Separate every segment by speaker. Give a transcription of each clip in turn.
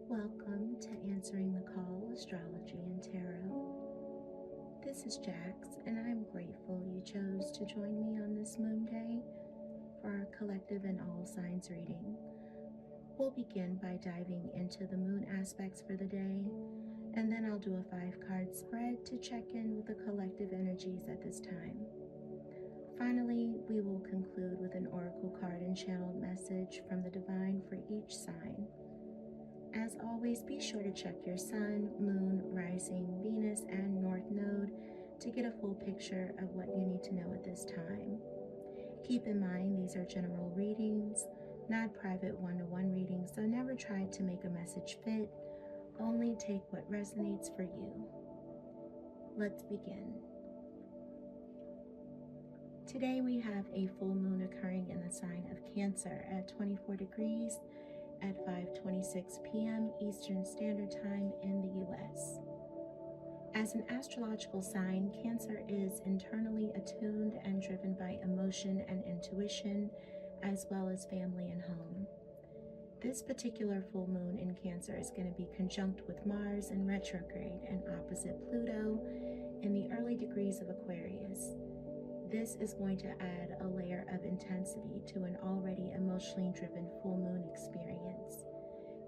Speaker 1: Welcome to Answering the Call, Astrology and Tarot. This is Jax, and I'm grateful you chose to join me on this moon day for our collective and all signs reading. We'll begin by diving into the moon aspects for the day, and then I'll do a 5-card spread to check in with the collective energies at this time. Finally, we will conclude with an oracle card and channeled message from the divine for each sign. As always, be sure to check your sun, moon, rising, Venus, and north node to get a full picture of what you need to know at this time. Keep in mind these are general readings, not private one-to-one readings, so never try to make a message fit. Only take what resonates for you. Let's begin. Today we have a full moon occurring in the sign of Cancer at 24 degrees at 5:26 p.m. Eastern Standard Time in the U.S. As an astrological sign, Cancer is internally attuned and driven by emotion and intuition, as well as family and home. This particular full moon in Cancer is going to be conjunct with Mars in retrograde and opposite Pluto in the early degrees of Aquarius. This is going to add a layer of intensity to an already emotionally driven full moon experience.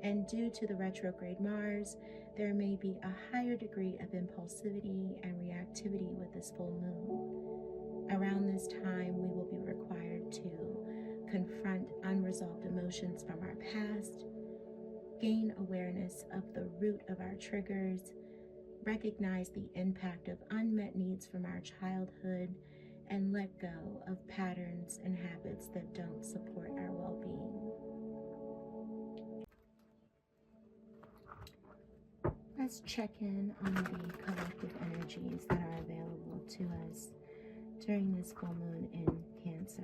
Speaker 1: And due to the retrograde Mars, there may be a higher degree of impulsivity and reactivity with this full moon. Around this time, we will be required to confront unresolved emotions from our past, gain awareness of the root of our triggers, recognize the impact of unmet needs from our childhood, and let go of patterns and habits that don't support our well-being. Let's check in on the collective energies that are available to us during this full moon in Cancer.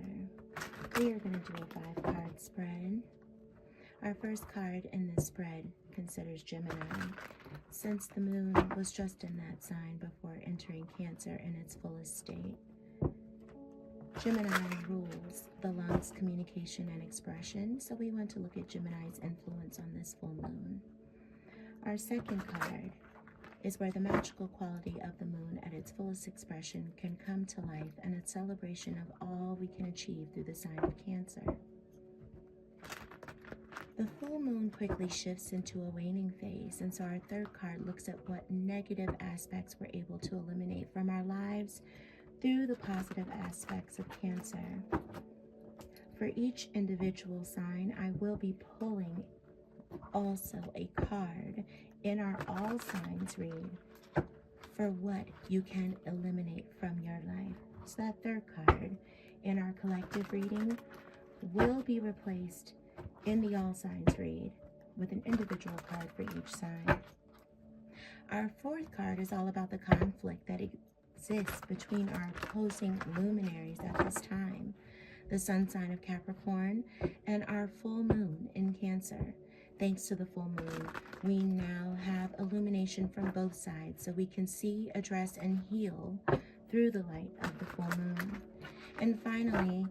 Speaker 1: We are going to do a 5-card spread. Our first card in this spread considers Gemini, since the moon was just in that sign before entering Cancer in its fullest state. Gemini rules the lungs, communication, and expression, so we want to look at Gemini's influence on this full moon. Our second card is where the magical quality of the moon at its fullest expression can come to life and a celebration of all we can achieve through the sign of Cancer. The full moon quickly shifts into a waning phase, and so our third card looks at what negative aspects we're able to eliminate from our lives through the positive aspects of Cancer. For each individual sign, I will be pulling also a card in our all signs read for what you can eliminate from your life. So that third card in our collective reading will be replaced in the all signs read with an individual card for each sign. Our fourth card is all about the conflict that exists between our opposing luminaries at this time, the sun sign of Capricorn and our full moon in Cancer. Thanks to the full moon, we now have illumination from both sides, so we can see, address, and heal through the light of the full moon. And finally,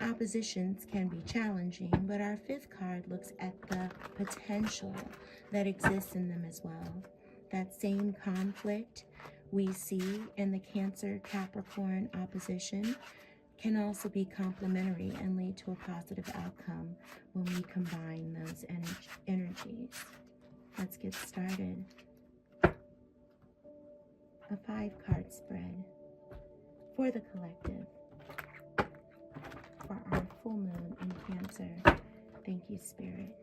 Speaker 1: oppositions can be challenging, but our fifth card looks at the potential that exists in them as well. That same conflict we see in the Cancer-Capricorn opposition can also be complementary and lead to a positive outcome when we combine those energies. Let's get started. A 5-card spread for the collective for our full moon in Cancer. Thank you, Spirit.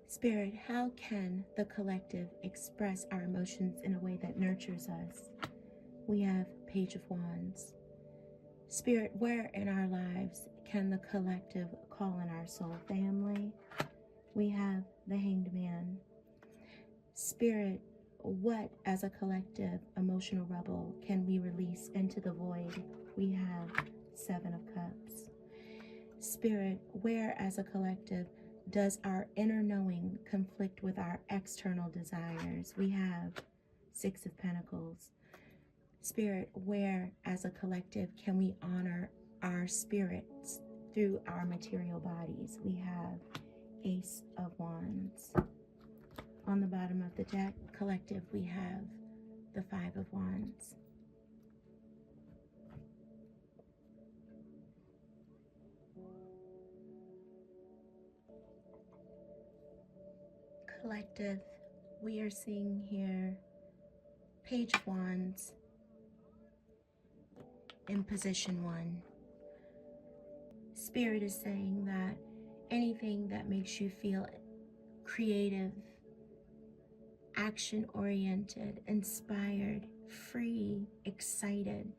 Speaker 1: Spirit, how can the collective express our emotions in a way that nurtures us? We have Page of Wands. Spirit, where in our lives can the collective call in our soul family? We have the Hanged Man. Spirit, what as a collective emotional rubble can we release into the void? We have 7 of Cups. Spirit, where as a collective does our inner knowing conflict with our external desires? We have 6 of Pentacles. Spirit, where as a collective can we honor our spirits through our material bodies? We have Ace of Wands. On the bottom of the deck, collective, we have the Five of Wands. Collective, we are seeing here Page of Wands in position 1. Spirit is saying that anything that makes you feel creative, action-oriented, inspired, free, excited,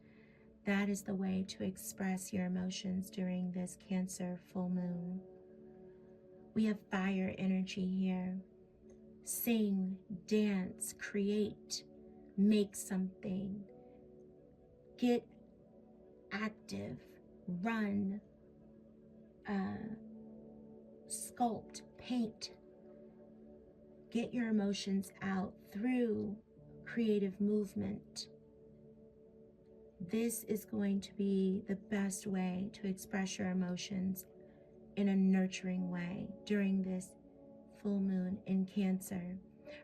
Speaker 1: that is the way to express your emotions during this Cancer full moon. We have fire energy here. Sing, dance, create, make something, get active, run, sculpt, paint. Get your emotions out through creative movement. This is going to be the best way to express your emotions in a nurturing way during this full moon in Cancer.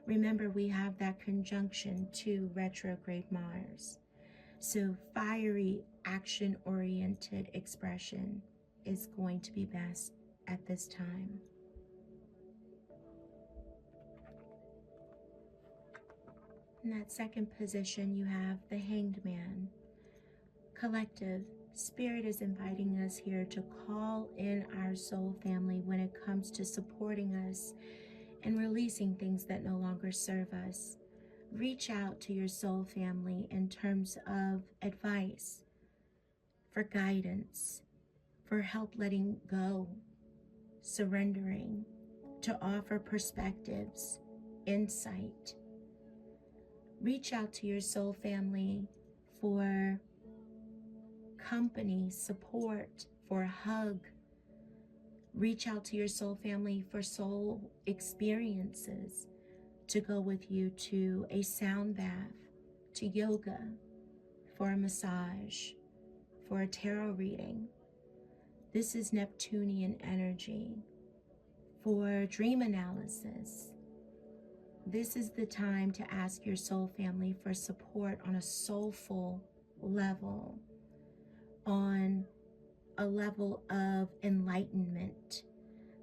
Speaker 1: Remember, we have that conjunction to retrograde Mars. So fiery, action-oriented expression is going to be best at this time. In that second position, you have the Hanged Man. Collective, Spirit is inviting us here to call in our soul family when it comes to supporting us and releasing things that no longer serve us. Reach out to your soul family in terms of advice, for guidance, for help letting go, surrendering, to offer perspectives, insight. Reach out to your soul family for company, support, for a hug. Reach out to your soul family for soul experiences, to go with you to a sound bath, to yoga, for a massage, for a tarot reading. This is Neptunian energy. For dream analysis, this is the time to ask your soul family for support on a soulful level, on a level of enlightenment.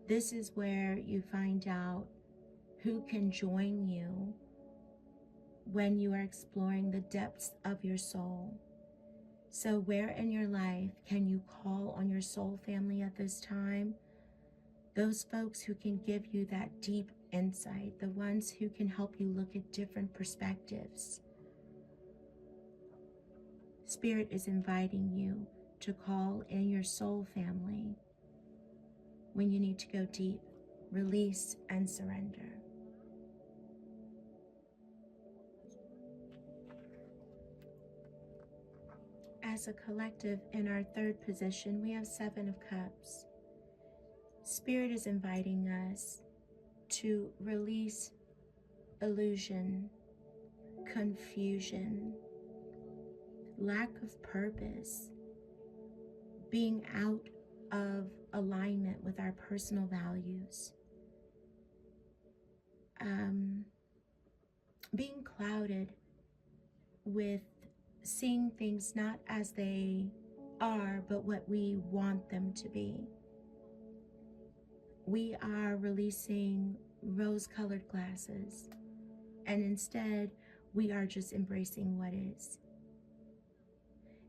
Speaker 1: This is where you find out who can join you when you are exploring the depths of your soul. So where in your life can you call on your soul family at this time? Those folks who can give you that deep insight, the ones who can help you look at different perspectives. Spirit is inviting you to call in your soul family when you need to go deep, release, and surrender. As a collective, in our third position, we have Seven of Cups. Spirit is inviting us to release illusion, confusion, lack of purpose, being out of alignment with our personal values, being clouded with seeing things not as they are, but what we want them to be. We are releasing rose-colored glasses, and instead we are just embracing what is.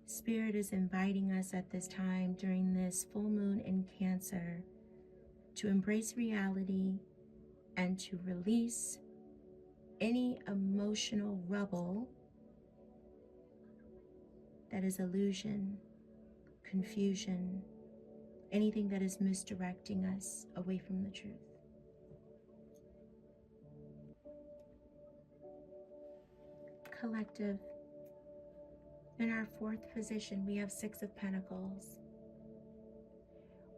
Speaker 1: Spirit is inviting us at this time during this full moon in Cancer to embrace reality and to release any emotional rubble that is illusion, confusion, anything that is misdirecting us away from the truth. Collective, in our fourth position, we have Six of Pentacles.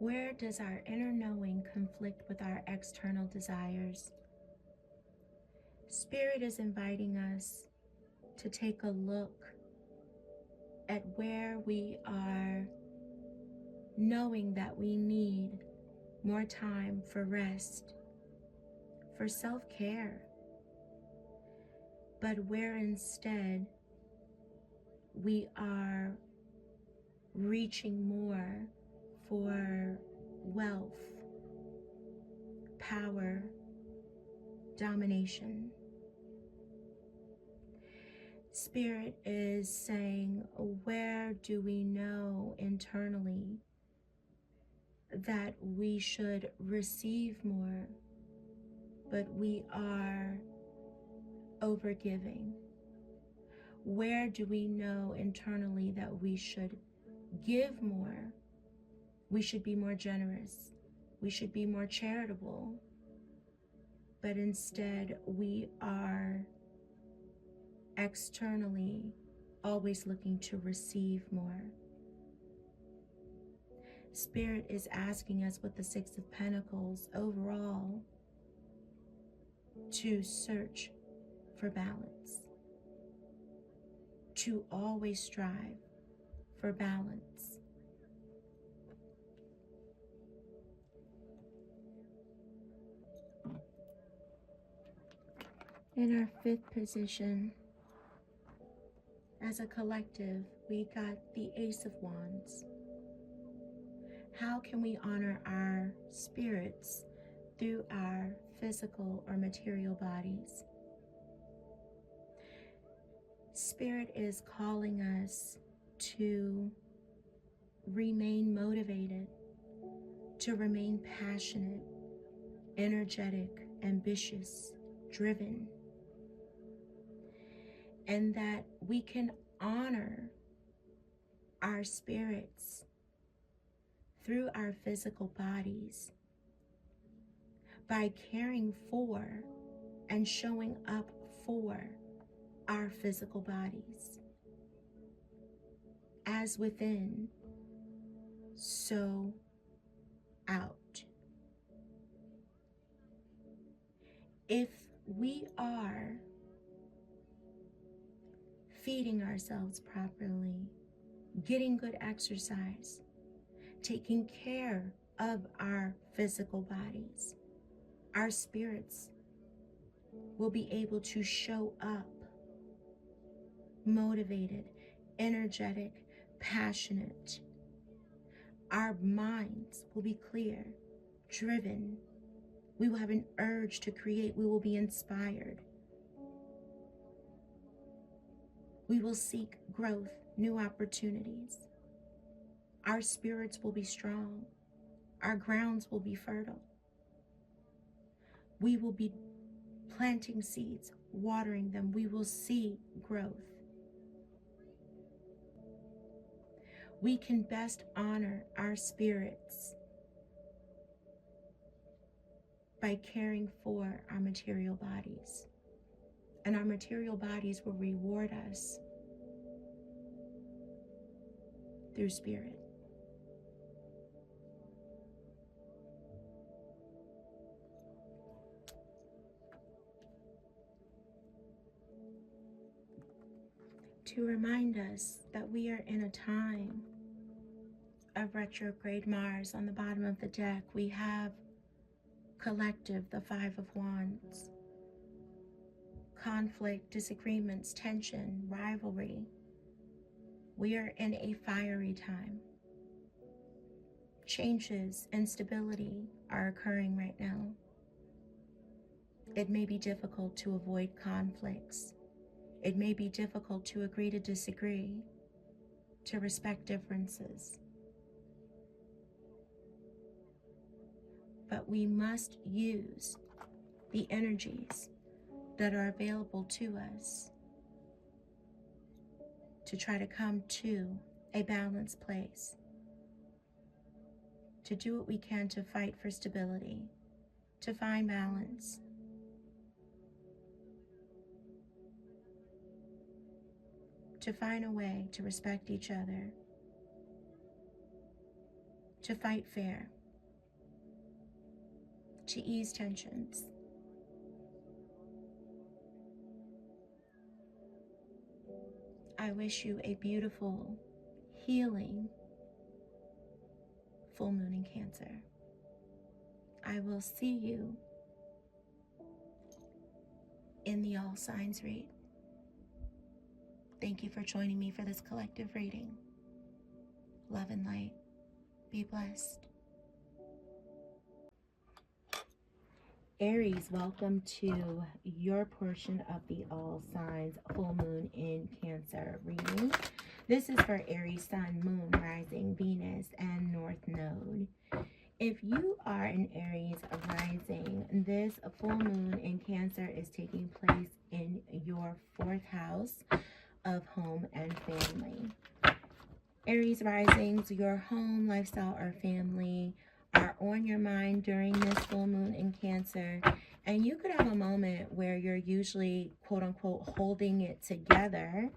Speaker 1: Where does our inner knowing conflict with our external desires? Spirit is inviting us to take a look at where we are knowing that we need more time for rest, for self-care, but where instead we are reaching more for wealth, power, domination. Spirit is saying, where do we know internally that we should receive more, but we are overgiving? Where do we know internally that we should give more? We should be more generous. We should be more charitable. But instead, we are externally always looking to receive more. Spirit is asking us with the Six of Pentacles overall to search for balance, to always strive for balance. In our fifth position, as a collective, we got the Ace of Wands. How can we honor our spirits through our physical or material bodies? Spirit is calling us to remain motivated, to remain passionate, energetic, ambitious, driven, and that we can honor our spirits through our physical bodies by caring for and showing up for our physical bodies. As within, so out. If we are feeding ourselves properly, getting good exercise, taking care of our physical bodies, our spirits will be able to show up motivated, energetic, passionate. Our minds will be clear, driven. We will have an urge to create. We will be inspired. We will seek growth, new opportunities. Our spirits will be strong. Our grounds will be fertile. We will be planting seeds, watering them. We will see growth. We can best honor our spirits by caring for our material bodies. And our material bodies will reward us through spirit. To remind us that we are in a time of retrograde Mars. On the bottom of the deck, we have collective, the Five of Wands. Conflict, disagreements, tension, rivalry. We are in a fiery time. Changes, instability are occurring right now. It may be difficult to avoid conflicts. It may be difficult to agree to disagree, to respect differences. But we must use the energies that are available to us to try to come to a balanced place, to do what we can to fight for stability, to find balance, to find a way to respect each other, to fight fair, to ease tensions. I I wish you a beautiful, healing full moon in Cancer. I will see you in the All Signs read. Thank you for joining me for this collective reading. Love and light. Be blessed. Aries, welcome to your portion of the All Signs Full Moon in Cancer reading. This is for Aries, Sun, Moon, Rising, Venus, and North Node. If you are an Aries rising, this full moon in Cancer is taking place in your 4th house of home and family. Aries risings, your home, lifestyle, or family are on your mind during this full moon in Cancer, and you could have a moment where you're usually quote unquote holding it together,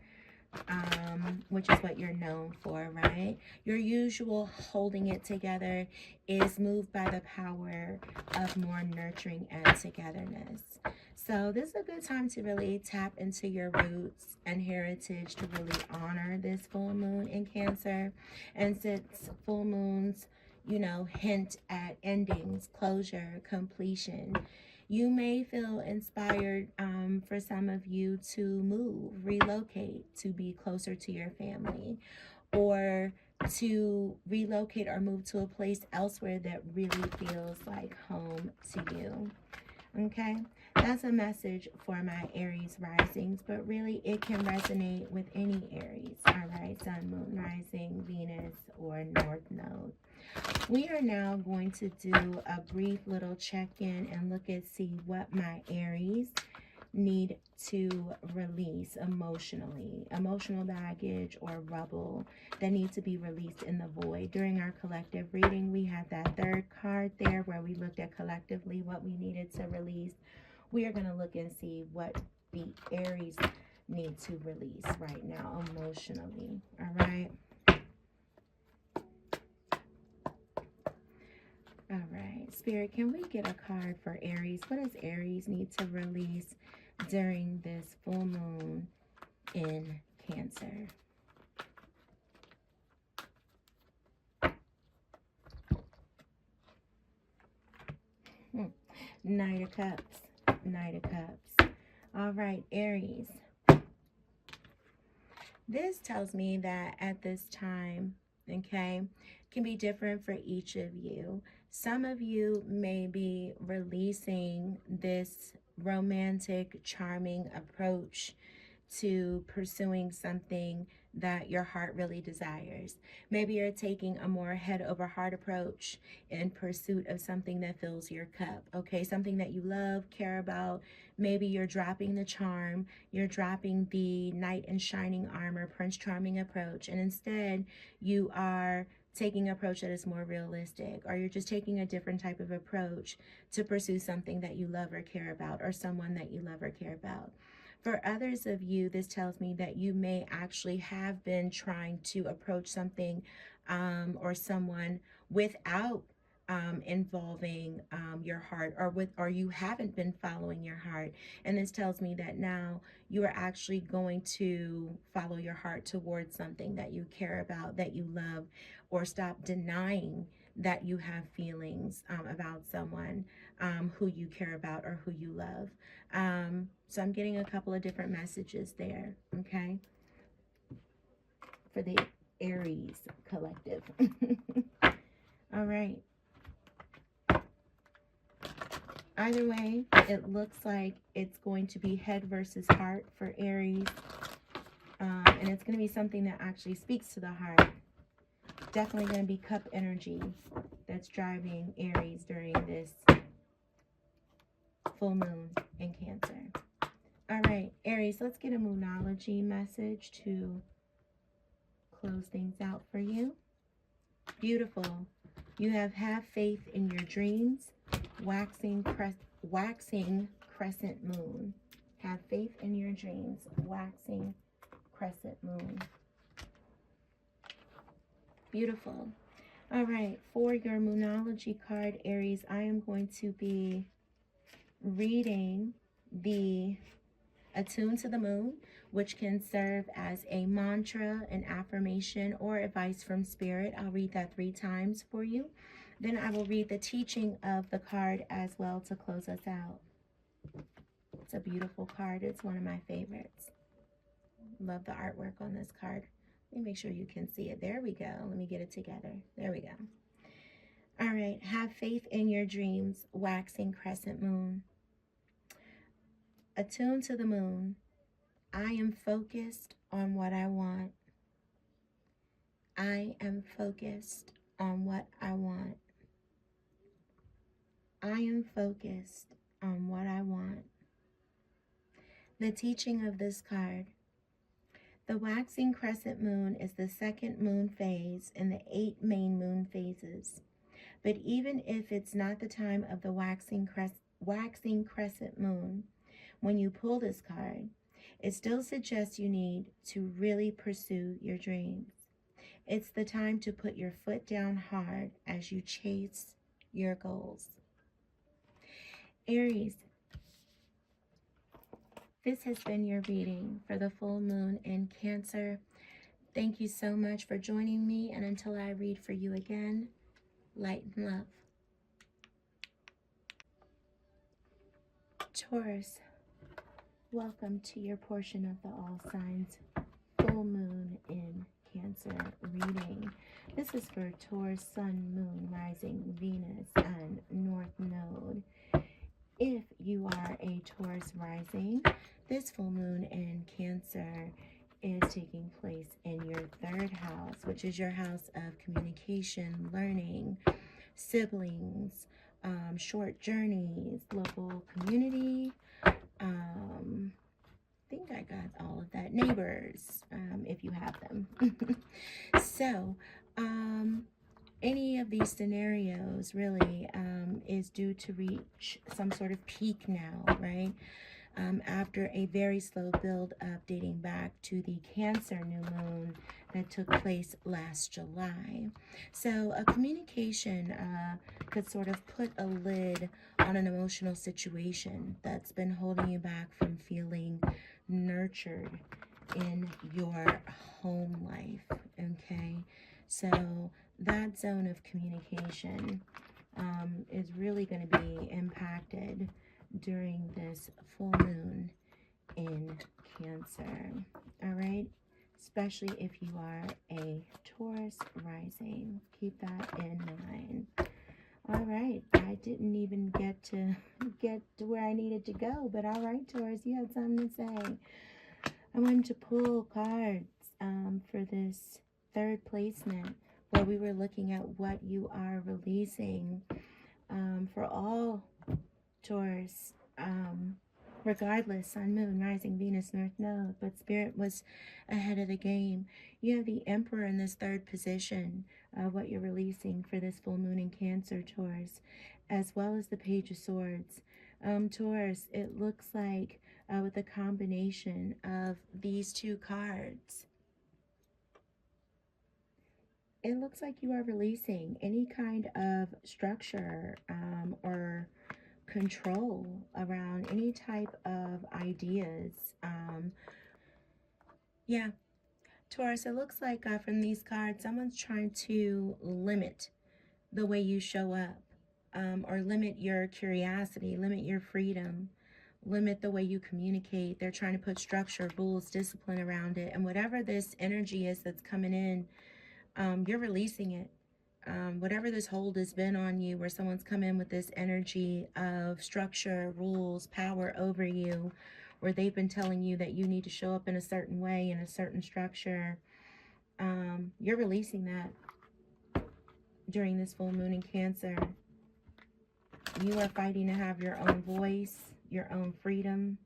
Speaker 1: which is what you're known for, right? Your usual holding it together is moved by the power of more nurturing and togetherness. So this is a good time to really tap into your roots and heritage, to really honor this full moon in Cancer. And since full moons, you know, hint at endings, closure, completion, you may feel inspired for some of you to move, relocate, to be closer to your family, or to relocate or move to a place elsewhere that really feels like home to you. Okay, that's a message for my Aries risings, but really it can resonate with any Aries. All right, Sun, Moon, Rising, Venus, or North Node. We are now going to do a brief little check-in and look and see what my Aries need to release emotionally, emotional baggage or rubble that need to be released in the void. During our collective reading, we had that 3rd card there where we looked at collectively what we needed to release. We are going to look and see what the Aries need to release right now emotionally. All right. All right, Spirit, can we get a card for Aries? What does Aries need to release during this full moon in Cancer? Knight of Cups, Knight of Cups. All right, Aries. This tells me that at this time, okay, can be different for each of you. Some of you may be releasing this romantic, charming approach to pursuing something that your heart really desires. Maybe you're taking a more head over heart approach in pursuit of something that fills your cup, okay? Something that you love, care about. Maybe you're dropping the charm, you're dropping the knight in shining armor, Prince Charming approach, and instead you are taking an approach that is more realistic, or you're just taking a different type of approach to pursue something that you love or care about, or someone that you love or care about. For others of you, this tells me that you may actually have been trying to approach something or someone without involving your heart, or you haven't been following your heart. And this tells me that now you are actually going to follow your heart towards something that you care about, that you love, or stop denying that you have feelings about someone who you care about or who you love. So I'm getting a couple of different messages there, okay, for the Aries collective. All right. Either way, it looks like it's going to be head versus heart for Aries. And it's going to be something that actually speaks to the heart. Definitely going to be cup energy that's driving Aries during this full moon in Cancer. All right, Aries, let's get a Moonology message to close things out for you. Beautiful. You have faith in your dreams. Waxing crescent moon. Have faith in your dreams. Waxing crescent moon. Beautiful. All right, for your Moonology card, Aries, I am going to be reading the Attune to the Moon, which can serve as a mantra, an affirmation, or advice from Spirit. I'll read that 3 times for you. Then I will read the teaching of the card as well to close us out. It's a beautiful card. It's one of my favorites. Love the artwork on this card. Let me make sure you can see it. There we go. Let me get it together. There we go. All right. Have faith in your dreams. Waxing crescent moon. Attune to the moon. I am focused on what I want. I am focused on what I want. I am focused on what I want. The teaching of this card. The waxing crescent moon is the second moon phase in the 8 main moon phases. But even if it's not the time of the waxing crescent moon, when you pull this card, it still suggests you need to really pursue your dreams. It's the time to put your foot down hard as you chase your goals. Aries, this has been your reading for the full moon in Cancer. Thank you so much for joining me, and until I read for you again, light and love. Taurus, welcome to your portion of the All Signs full moon in Cancer reading. This is for Taurus, Sun, Moon, Rising, Venus, and North Node. If you are a Taurus rising, this full moon in Cancer is taking place in your 3rd house, which is your house of communication, learning, siblings, short journeys, local community. I think I got all of that. Neighbors, if you have them. So, any of these scenarios really is due to reach some sort of peak now, right? After a very slow build up dating back to the Cancer new moon that took place last July. So a communication could sort of put a lid on an emotional situation that's been holding you back from feeling nurtured in your home life, okay? So that zone of communication is really going to be impacted during this full moon in Cancer. All right, especially if you are a Taurus rising, keep that in mind. All right, I didn't even get to where I needed to go, but all right, Taurus, you had something to say. I wanted to pull cards for this 3rd placement where we were looking at what you are releasing for all Taurus, regardless, Sun, Moon, Rising, Venus, North Node, but Spirit was ahead of the game. You have the Emperor in this 3rd position, what you're releasing for this full moon in Cancer, Taurus, as well as the Page of Swords. Taurus, it looks like with a combination of these 2 cards, it looks like you are releasing any kind of structure or control around any type of ideas. Yeah, Taurus, it looks like from these cards, someone's trying to limit the way you show up, or limit your curiosity, limit your freedom, limit the way you communicate. They're trying to put structure, rules, discipline around it. And whatever this energy is that's coming in, you're releasing it. Whatever this hold has been on you, where someone's come in with this energy of structure, rules, power over you, where they've been telling you that you need to show up in a certain way, in a certain structure, you're releasing that during this full moon in Cancer. You are fighting to have your own voice, your own freedom.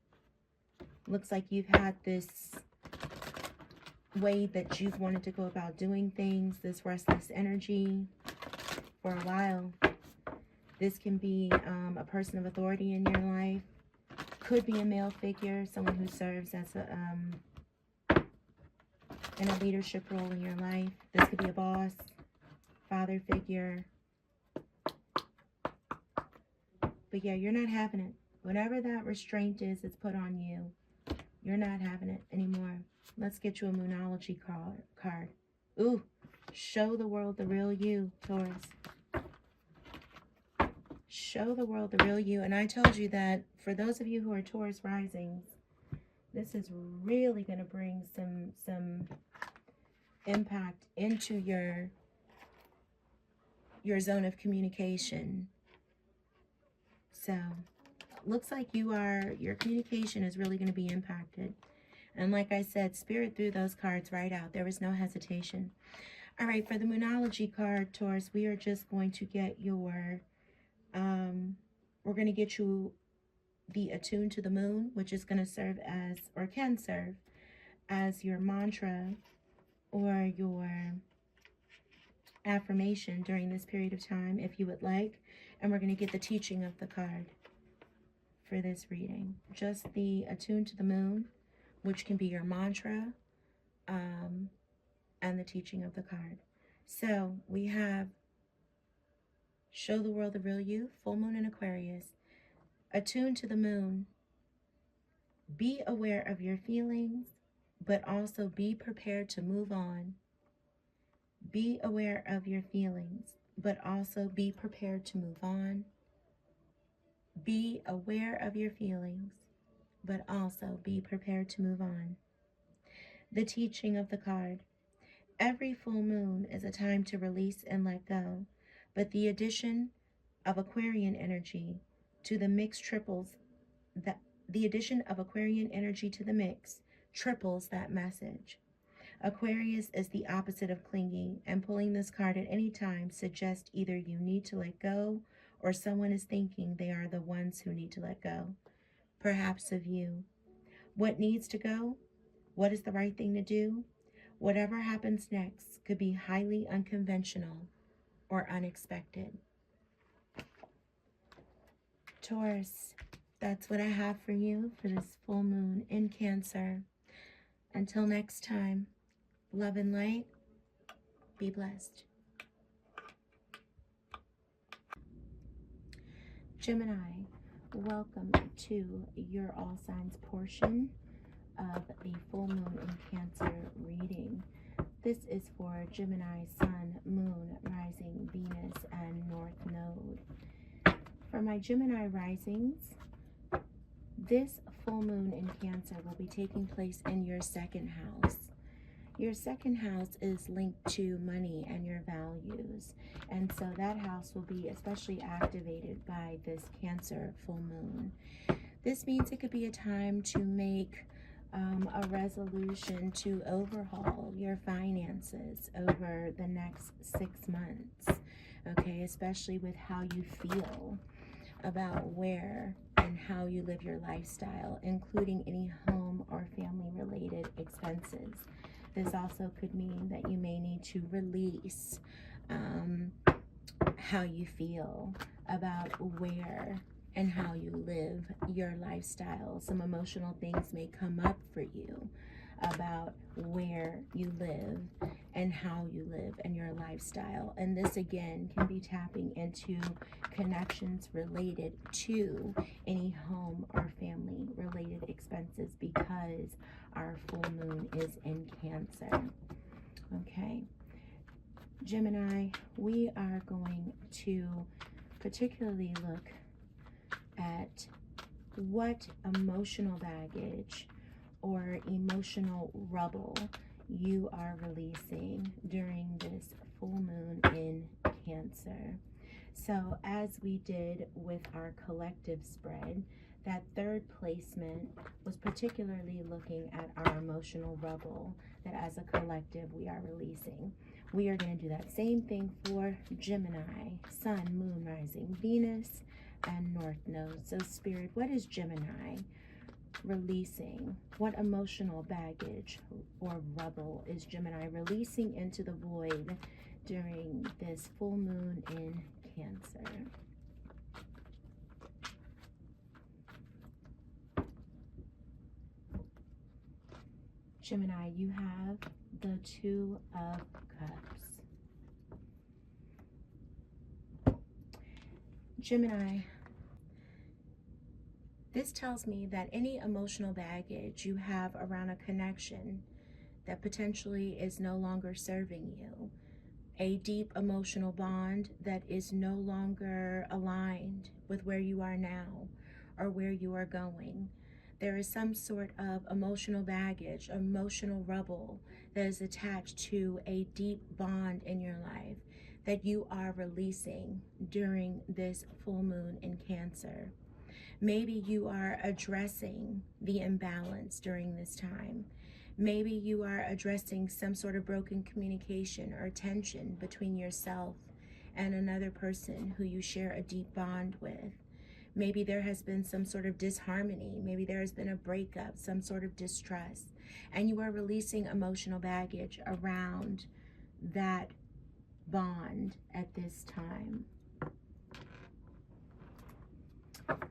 Speaker 1: Looks like you've had this way that you've wanted to go about doing things, this restless energy for a while. This can be a person of authority in your life. Could be a male figure, someone who serves as in a leadership role in your life. This could be a boss, father figure. But yeah, you're not having it. Whatever that restraint is, it's put on you. You're not having it anymore. Let's get you a Moonology card. Ooh, show the world the real you, Taurus. Show the world the real you. And I told you that for those of you who are Taurus risings, this is really going to bring some impact into your zone of communication. So, looks like your communication is really going to be impacted. And like I said, Spirit threw those cards right out. There was no hesitation. All right, for the Moonology card, Taurus, we are just going to get your, we're going to get you the Attune to the Moon, which is going to serve as, or can serve as your mantra or your affirmation during this period of time, if you would like. And we're going to get the teaching of the card for this reading. Just the Attune to the Moon, which can be your mantra, and the teaching of the card. So we have show the world the real you, full moon in Aquarius, attune to the moon, be aware of your feelings, but also be prepared to move on. Be aware of your feelings, but also be prepared to move on. Be aware of your feelings, but also be prepared to move on. The teaching of the card. Every full moon is a time to release and let go, but the addition of Aquarian energy to the mix triples that the addition of Aquarian energy to the mix triples that message. Aquarius is the opposite of clingy, and pulling this card at any time suggests either you need to let go or someone is thinking they are the ones who need to let go, perhaps of you. What needs to go? What is the right thing to do? Whatever happens next could be highly unconventional or unexpected. Taurus, that's what I have for you for this full moon in Cancer. Until next time, love and light. Be blessed. Gemini, welcome to your all signs portion of the full moon in Cancer reading. This is for Gemini, Sun, Moon, Rising, Venus, and North Node. For my Gemini risings, this full moon in Cancer will be taking place in your second house. Your second house is linked to money and your values. And so that house will be especially activated by this Cancer full moon. This means it could be a time to make a resolution to overhaul your finances over the next 6 months. Okay, especially with how you feel about where and how you live your lifestyle, including any home or family related expenses. This also could mean that you may need to release how you feel about where and how you live your lifestyle. Some emotional things may come up for you about where you live and how you live and your lifestyle. And this again can be tapping into connections related to any home or family related expenses because our full moon is in Cancer. Okay, Gemini, we are going to particularly look at what emotional baggage or emotional rubble you are releasing during this full moon in Cancer. So as we did with our collective spread, that third placement was particularly looking at our emotional rubble that as a collective we are releasing. We are going to do that same thing for Gemini, Sun, Moon, Rising, Venus, and North Node. So Spirit, what is Gemini releasing? What emotional baggage or rubble is Gemini releasing into the void during this full moon in Cancer? Gemini, you have the Two of Cups. Gemini, this this tells me that any emotional baggage you have around a connection that potentially is no longer serving you, a deep emotional bond that is no longer aligned with where you are now or where you are going. There is some sort of emotional baggage, emotional rubble that is attached to a deep bond in your life that you are releasing during this full moon in Cancer. Maybe you are addressing the imbalance during this time. Maybe you are addressing some sort of broken communication or tension between yourself and another person who you share a deep bond with. Maybe there has been some sort of disharmony. Maybe there has been a breakup, some sort of distrust, and you are releasing emotional baggage around that bond at this time.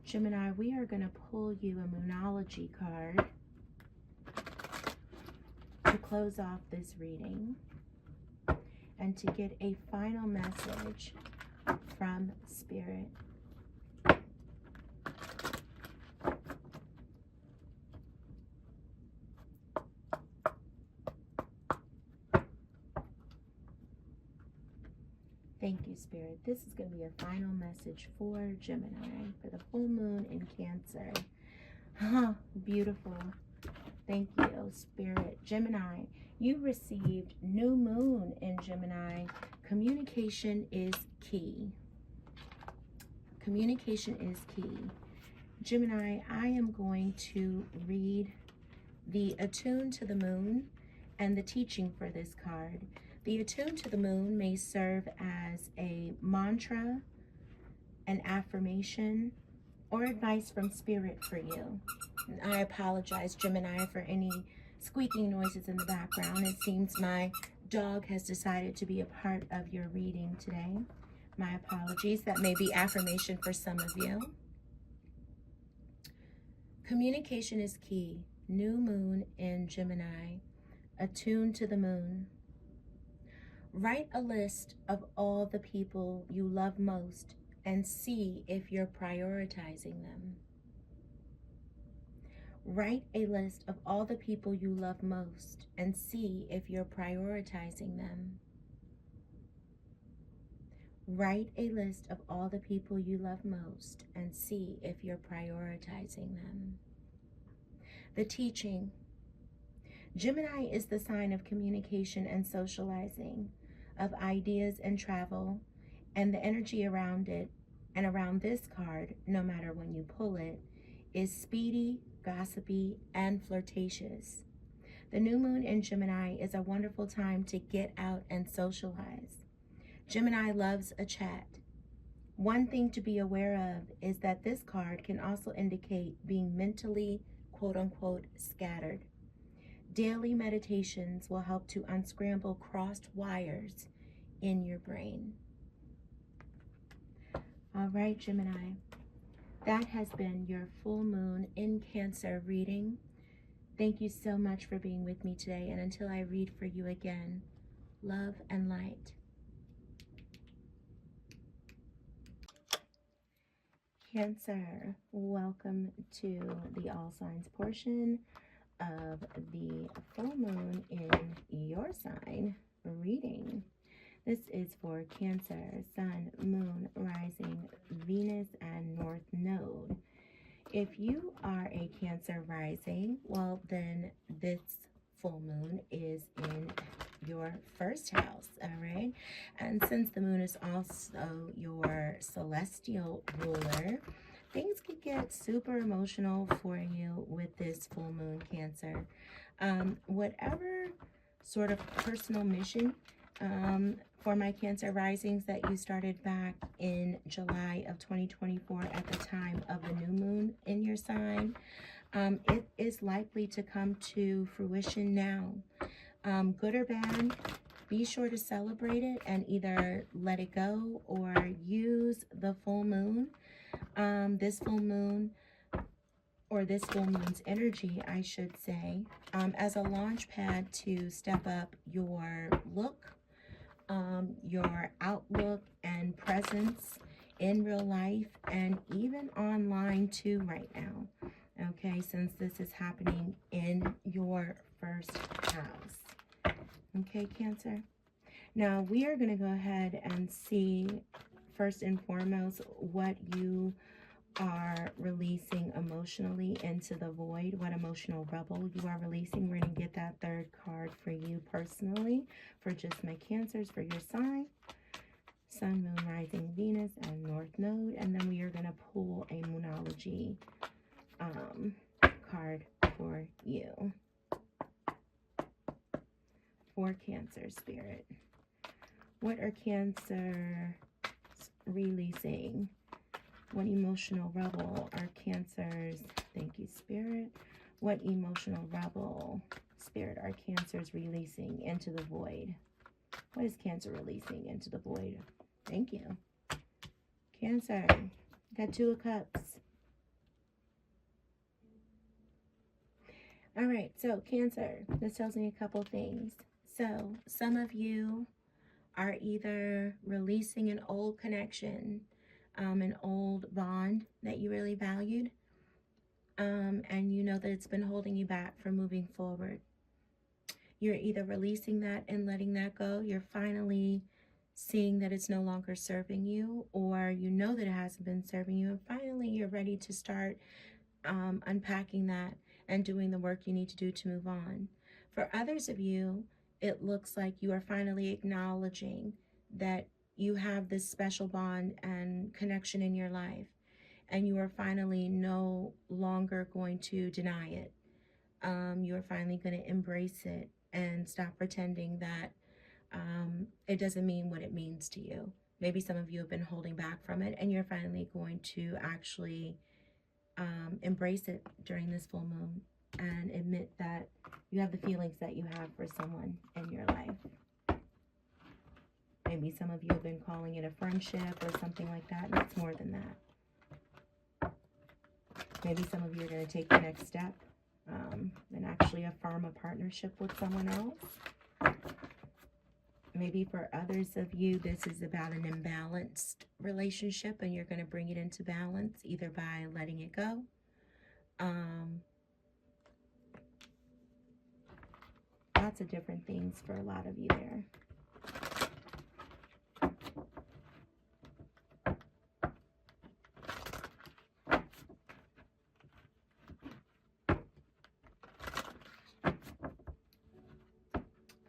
Speaker 1: Gemini, we are going to pull you a Moonology card to close off this reading and to get a final message from Spirit. Thank you, Spirit. This is going to be a final message for Gemini for the full moon in Cancer. Beautiful. Thank you, Spirit. Gemini, you received new moon in Gemini. Communication is key. Communication is key. Gemini, I am going to read the Attune to the Moon and the teaching for this card. The Attune to the Moon may serve as a mantra, an affirmation, or advice from Spirit for you. And I apologize, Gemini, for any squeaking noises in the background. It seems my dog has decided to be a part of your reading today. My apologies. That may be affirmation for some of you. Communication is key. New moon in Gemini. Attune to the moon. Write a list of all the people you love most and see if you're prioritizing them. Write a list of all the people you love most and see if you're prioritizing them. Write a list of all the people you love most and see if you're prioritizing them. The teaching. Gemini is the sign of communication and socializing, of ideas and travel, and the energy around it, and around this card, no matter when you pull it, is speedy, gossipy, and flirtatious. The new moon in Gemini is a wonderful time to get out and socialize. Gemini loves a chat. One thing to be aware of is that this card can also indicate being mentally, quote-unquote, scattered. Daily meditations will help to unscramble crossed wires in your brain. All right, Gemini, that has been your full moon in Cancer reading. Thank you so much for being with me today, and until I read for you again, love and light. Cancer, welcome to the all signs portion of the full moon in your sign reading. This is for Cancer, Sun, Moon, Rising, Venus, and North Node. If you are a Cancer rising, well, then this full moon is in your first house, all right? And since the moon is also your celestial ruler, things could get super emotional for you with this full moon, Cancer. Whatever sort of personal mission for my Cancer risings that you started back in July of 2024 at the time of the new moon in your sign, it is likely to come to fruition now. Good or bad, be sure to celebrate it and either let it go or use the full moon, this full moon, or this full moon's energy, I should say, as a launch pad to step up your look, your outlook and presence in real life and even online too right now. okay, since this is happening in your first house. Okay, Cancer. Now, we are going to go ahead and see, first and foremost, what you are releasing emotionally into the void, what emotional rubble you are releasing. We're going to get that third card for you personally, for just my Cancers, for your sign. Sun, Moon, Rising, Venus, and North Node. And then we are going to pull a Moonology card for you. For Cancer, Spirit. What are Cancer releasing? What emotional rubble are Cancers? Thank you, Spirit. What emotional rubble, Spirit, are Cancers releasing into the void? What is Cancer releasing into the void? Thank you. Cancer, got 2 of Cups. All right, so Cancer, this tells me a couple things. So some of you are either releasing an old connection, an old bond that you really valued, and you know that it's been holding you back from moving forward. You're either releasing that and letting that go. You're finally seeing that it's no longer serving you, or you know that it hasn't been serving you, and finally you're ready to start unpacking that and doing the work you need to do to move on. For others of you, it looks like you are finally acknowledging that you have this special bond and connection in your life, and you are finally no longer going to deny it. You are finally going to embrace it and stop pretending that it doesn't mean what it means to you. Maybe some of you have been holding back from it, and you're finally going to actually embrace it during this full moon and admit that you have the feelings that you have for someone in your life. Maybe some of you have been calling it a friendship or something like that, and it's more than that. Maybe some of you are going to take the next step and actually affirm a partnership with someone else. Maybe for others of you, this is about an imbalanced relationship, and you're going to bring it into balance either by letting it go. Lots of different things for a lot of you there.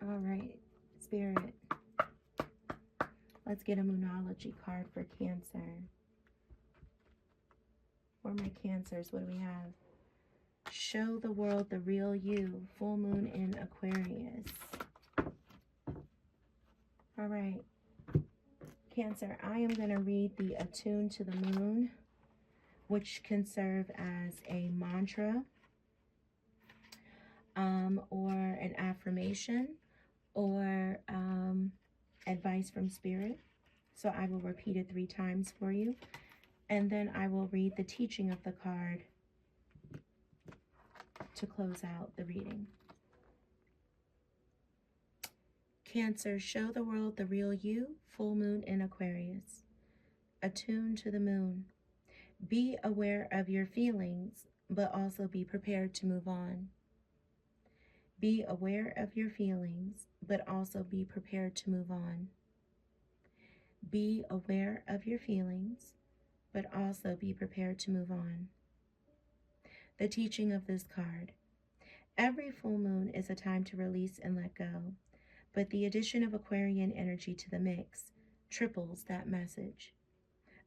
Speaker 1: All right, Spirit. Let's get a Moonology card for Cancer. For my Cancers, what do we have? Show the world the real you. Full moon in Aquarius. All right. Cancer, I am going to read the Attune to the Moon, which can serve as a mantra or an affirmation or advice from Spirit. So I will repeat it 3 times for you. And then I will read the teaching of the card to close out the reading. Cancer, show the world the real you. Full moon in Aquarius. Attune to the moon. Be aware of your feelings, but also be prepared to move on. Be aware of your feelings, but also be prepared to move on. Be aware of your feelings, but also be prepared to move on. The teaching of this card. Every full moon is a time to release and let go, but the addition of Aquarian energy to the mix triples that message.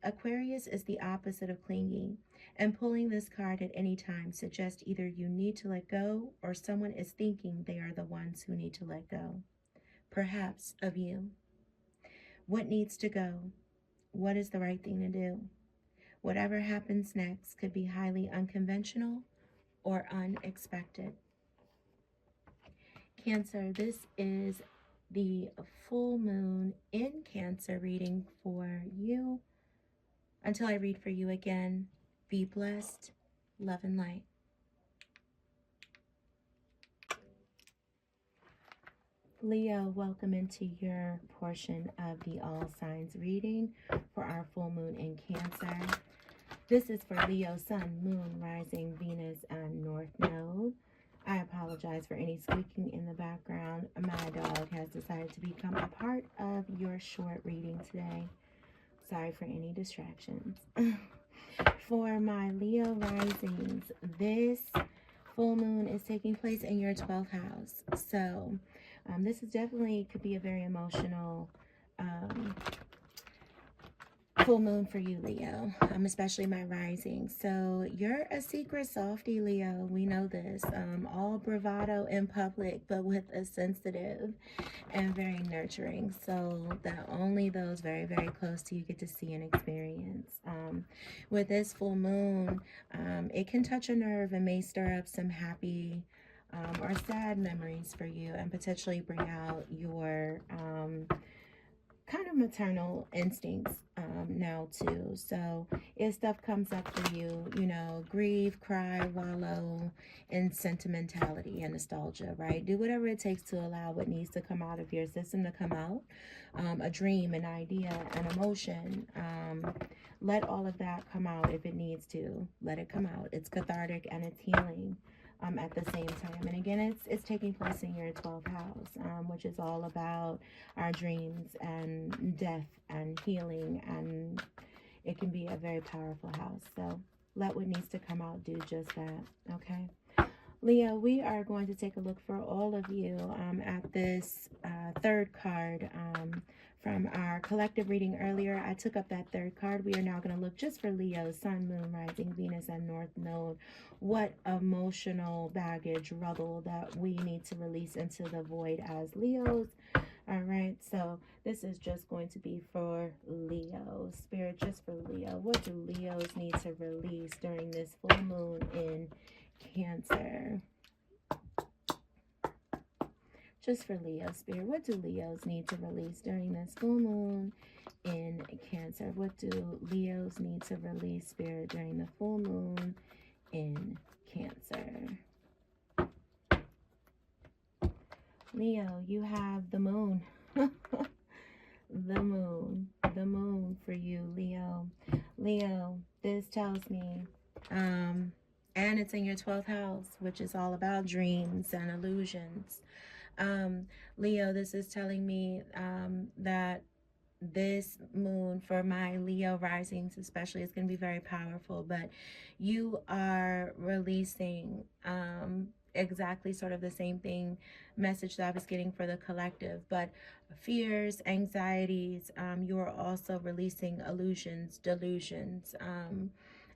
Speaker 1: Aquarius is the opposite of clingy, and pulling this card at any time suggests either you need to let go or someone is thinking they are the ones who need to let go. Perhaps of you. What needs to go? What is the right thing to do? Whatever happens next could be highly unconventional or unexpected. Cancer, this is the full moon in Cancer reading for you. Until I read for you again, be blessed, love and light. Leo, welcome into your portion of the All Signs reading for our full moon in Cancer. This is for Leo, Sun, Moon, Rising, Venus, and North Node. I apologize for any squeaking in the background. My dog has decided to become a part of your short reading today. Sorry for any distractions. For my Leo risings, this full moon is taking place in your 12th house. So this is definitely could be a very emotional full moon for you, Leo, especially my rising. So you're a secret softie, Leo. We know this. All bravado in public, but with a sensitive and very nurturing, so that only those very, very close to you get to see and experience. With this full moon, it can touch a nerve and may stir up some happy or sad memories for you, and potentially bring out your kind of maternal instincts now too. So if stuff comes up for you, you know, grieve, cry, wallow in sentimentality and nostalgia, right? Do whatever it takes to allow what needs to come out of your system to come out. A dream, an idea, an emotion. Let all of that come out if it needs to. Let it come out. It's cathartic and it's healing. At the same time. And again, it's taking place in your 12th house, which is all about our dreams and death and healing, and it can be a very powerful house. So let what needs to come out do just that. Okay, Leo, we are going to take a look for all of you at this third card from our collective reading earlier. I took up that third card. We are now going to look just for Leo, Sun, Moon, Rising, Venus, and North Node. What emotional baggage, rubble that we need to release into the void as Leos. All right, so this is just going to be for Leo. Spirit, just for Leo. What do Leos need to release during this full moon in Cancer? Just for Leo, Spirit, what do Leos need to release during this full moon in Cancer? What do Leos need to release, Spirit, during the full moon in Cancer? Leo, you have the moon. The moon for you, Leo. Leo, this tells me, and it's in your 12th house, which is all about dreams and illusions. Leo, this is telling me that this moon for my Leo risings especially is going to be very powerful, but you are releasing exactly sort of the same thing message that I was getting for the collective, but fears, anxieties, you are also releasing illusions, delusions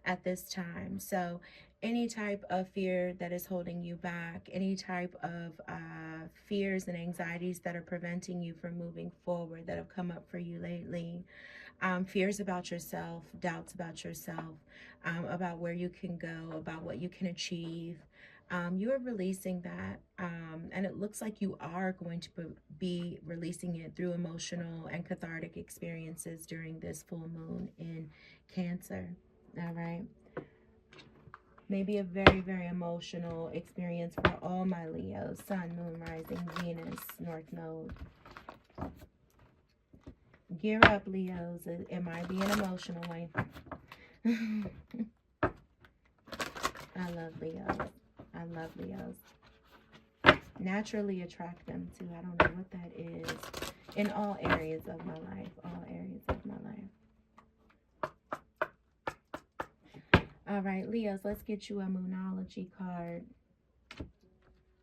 Speaker 1: at this time. So any type of fear that is holding you back, any type of fears and anxieties that are preventing you from moving forward that have come up for you lately, fears about yourself, doubts about yourself, about where you can go, about what you can achieve, you are releasing that, and it looks like you are going to be releasing it through emotional and cathartic experiences during this full moon in Cancer. All right, maybe a very, very emotional experience for all my Leos, Sun, Moon, Rising, Venus, North Node. Gear up, Leos. It might be an emotional one. I love Leos. I love Leos. Naturally attract them too. I don't know what that is. In all areas of my life. All areas of my life. All right, Leos, let's get you a Moonology card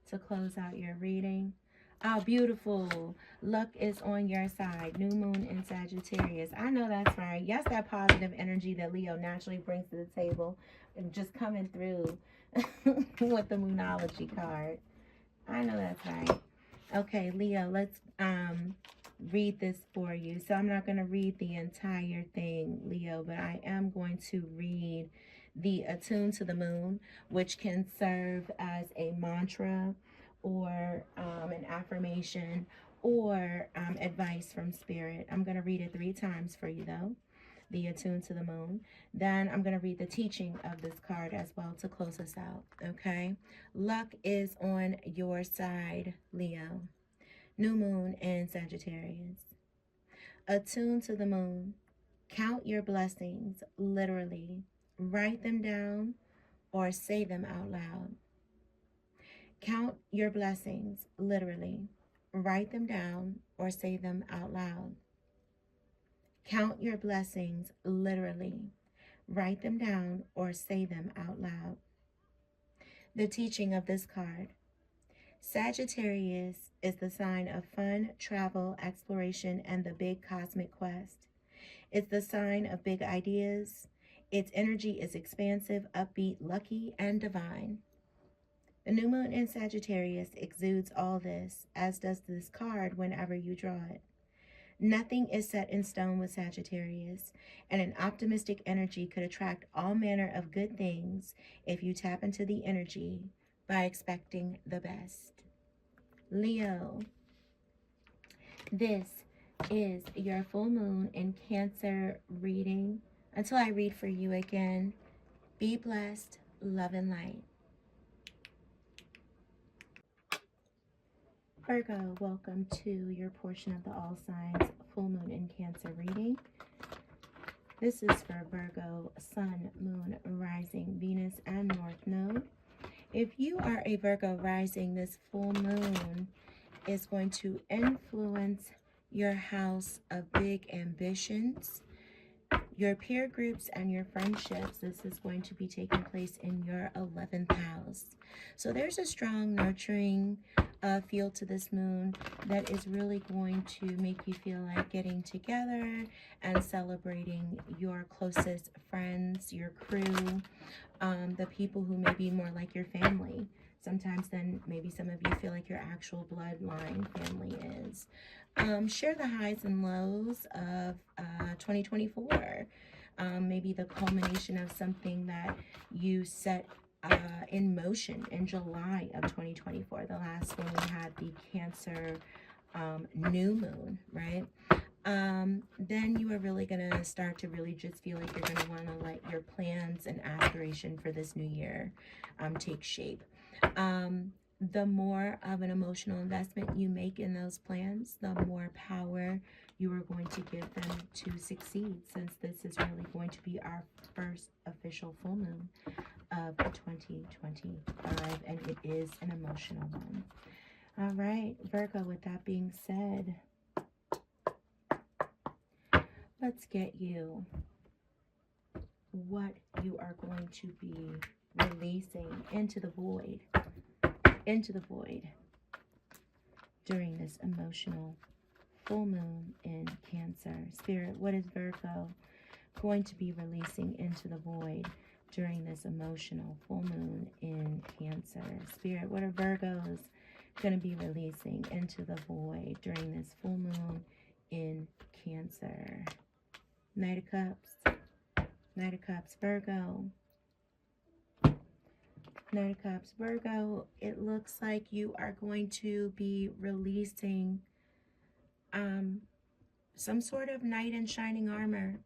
Speaker 1: to close out your reading. Oh, beautiful. Luck is on your side. New moon in Sagittarius. I know that's right. Yes, that positive energy that Leo naturally brings to the table. And just coming through with the Moonology card. I know that's right. Okay, Leo, let's read this for you. So I'm not going to read the entire thing, Leo, but I am going to read the Attune to the Moon, which can serve as a mantra or an affirmation or advice from Spirit. I'm going to read it 3 times for you, though. The Attune to the Moon. Then I'm going to read the teaching of this card as well to close us out, okay? Luck is on your side, Leo. New moon in Sagittarius. Attune to the moon. Count your blessings, literally. Write them down or say them out loud. Count your blessings, literally. Write them down or say them out loud. Count your blessings, literally. Write them down or say them out loud. The teaching of this card. Sagittarius is the sign of fun, travel, exploration, and the big cosmic quest. It's the sign of big ideas. Its energy is expansive, upbeat, lucky, and divine. The new moon in Sagittarius exudes all this, as does this card whenever you draw it. Nothing is set in stone with Sagittarius, and an optimistic energy could attract all manner of good things if you tap into the energy by expecting the best. Leo, this is your full moon in Cancer reading. Until I read for you again, be blessed, love and light. Virgo, welcome to your portion of the All Signs Full Moon in Cancer reading. This is for Virgo, Sun, Moon, Rising, Venus, and North Node. If you are a Virgo rising, this full moon is going to influence your house of big ambitions, your peer groups, and your friendships. This is going to be taking place in your 11th house. So there's a strong nurturing feel to this moon that is really going to make you feel like getting together and celebrating your closest friends, your crew, the people who may be more like your family. Sometimes then maybe some of you feel like your actual bloodline family is. Share the highs and lows of 2024. Maybe the culmination of something that you set in motion in July of 2024. The last one we had the Cancer new moon, right? Then you are really going to start to really just feel like you're going to want to let your plans and aspiration for this new year take shape. The more of an emotional investment you make in those plans, the more power you are going to give them to succeed, since this is really going to be our first official full moon of 2025, and it is an emotional one. All right, Virgo, with that being said, let's get you what you are going to be releasing into the void during this emotional full moon in Cancer. Spirit, what is Virgo going to be releasing into the void during this emotional full moon in Cancer? Spirit, what are Virgos going to be releasing into the void during this full moon in Cancer? Knight of Cups. Knight of Cups, Virgo. Knight of Cups, Virgo, it looks like you are going to be releasing some sort of knight in shining armor.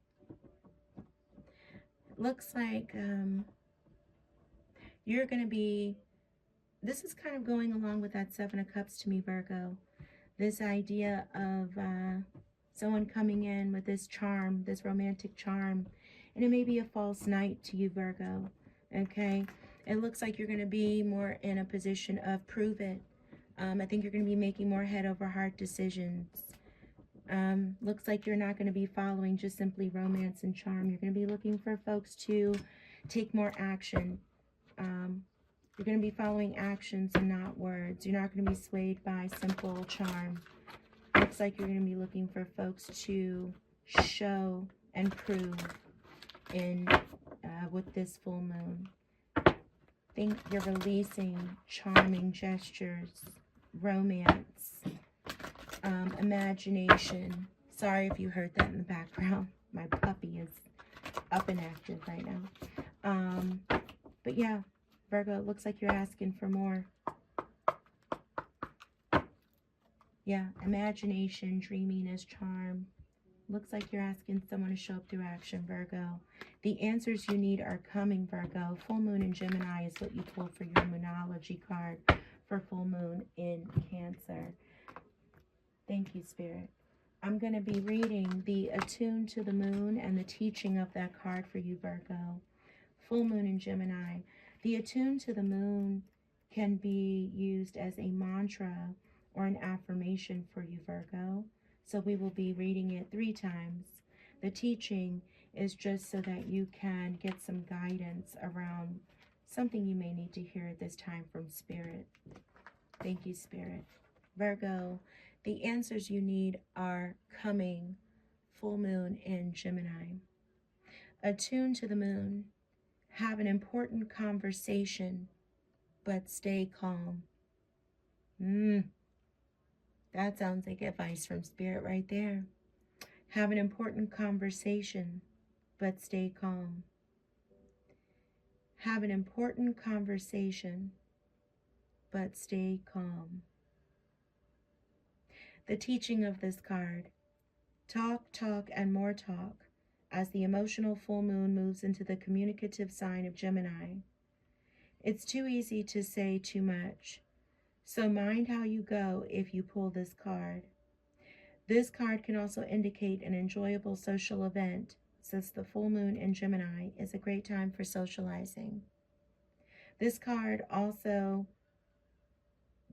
Speaker 1: Looks like you're going to be, this is kind of going along with that Seven of Cups to me, Virgo. This idea of someone coming in with this charm, this romantic charm, and it may be a false knight to you, Virgo, okay? It looks like you're going to be more in a position of prove it. I think you're going to be making more head over heart decisions. Looks like you're not going to be following just simply romance and charm. You're going to be looking for folks to take more action. You're going to be following actions and not words. You're not going to be swayed by simple charm. Looks like you're going to be looking for folks to show and prove in with this full moon. Think you're releasing charming gestures, romance, imagination. Sorry if you heard that in the background. My puppy is up and active right now. But yeah, Virgo, it looks like you're asking for more. Yeah, imagination, dreaminess, charm. Looks like you're asking someone to show up through action, Virgo. The answers you need are coming, Virgo. Full moon in Gemini is what you pulled for your Moonology card for full moon in Cancer. Thank you, Spirit. I'm going to be reading the Attuned to the Moon and the teaching of that card for you, Virgo. full moon in Gemini. The attune to the moon can be used as a mantra or an affirmation for you, Virgo. So we will be reading it 3 times. The teaching is just so that you can get some guidance around something you may need to hear at this time from Spirit. Thank you, Spirit. Virgo, the answers you need are coming. Full moon in Gemini. Attune to the moon. Have an important conversation, but stay calm. That sounds like advice from Spirit right there. Have an important conversation, but stay calm. Have an important conversation, but stay calm. The teaching of this card. Talk, talk, and more talk as the emotional full moon moves into the communicative sign of Gemini. It's too easy to say too much, so mind how you go if you pull this card. This card can also indicate an enjoyable social event, since the full moon in Gemini is a great time for socializing. This card also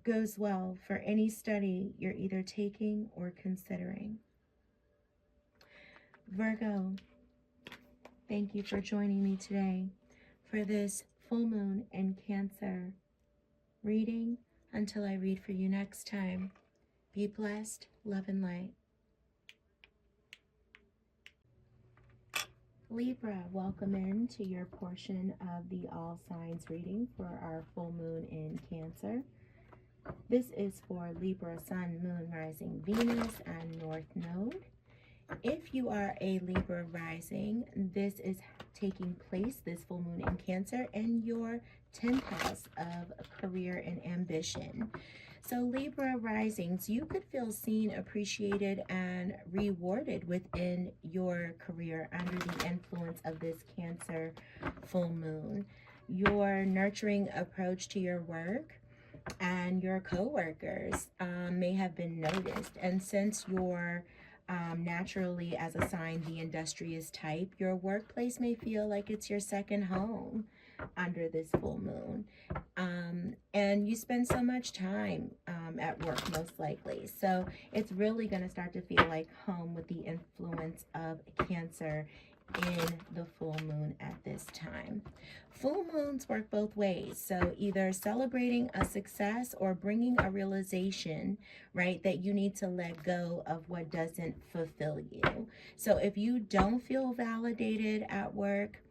Speaker 1: goes well for any study you're either taking or considering. Virgo, thank you for joining me today for this full moon in Cancer reading. Until I read for you next time, be blessed, love and light. Libra, welcome in to your portion of the all signs reading for our full moon in Cancer. This is for Libra, Sun, Moon, Rising, Venus, and North Node. If you are a Libra rising, this is taking place, this full moon in Cancer, in your 10th house of career and ambition. So Libra risings, you could feel seen, appreciated, and rewarded within your career under the influence of this Cancer full moon. Your nurturing approach to your work and your co-workers may have been noticed. And since you're naturally, as a sign, the industrious type, your workplace may feel like it's your second home under this full moon. And you spend so much time at work, most likely. So it's really going to start to feel like home with the influence of Cancer in the full moon at this time. Full moons work both ways, so either celebrating a success or bringing a realization, right, that you need to let go of what doesn't fulfill you. So if you don't feel validated at work,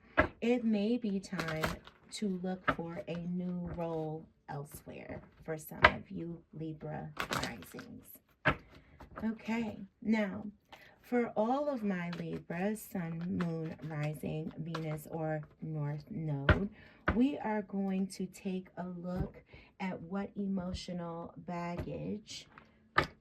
Speaker 1: it may be time to look for a new role elsewhere for some of you Libra risings. Okay, now for all of my Libras, Sun, Moon, Rising, Venus, or North Node, we are going to take a look at what emotional baggage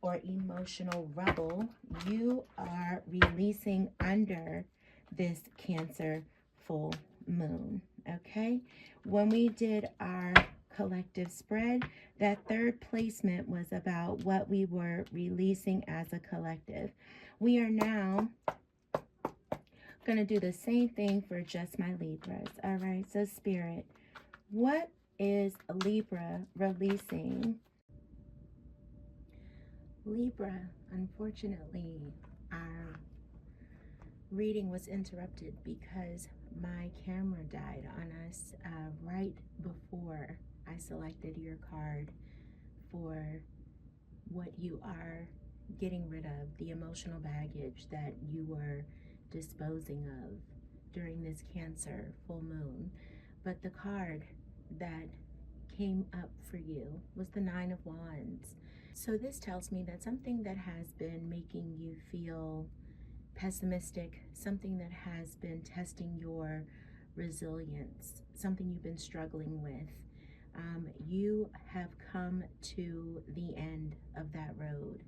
Speaker 1: or emotional rubble you are releasing under this Cancer full moon, okay? When we did our collective spread, that 3rd placement was about what we were releasing as a collective. We are now going to do the same thing for just my Libras. All right, so Spirit, what is Libra releasing? Libra, unfortunately, our reading was interrupted because my camera died on us right before I selected your card for what you are getting rid of, the emotional baggage that you were disposing of during this Cancer full moon. But the card that came up for you was the 9 of Wands. So this tells me that something that has been making you feel pessimistic, something that has been testing your resilience, something you've been struggling with, you have come to the end of that road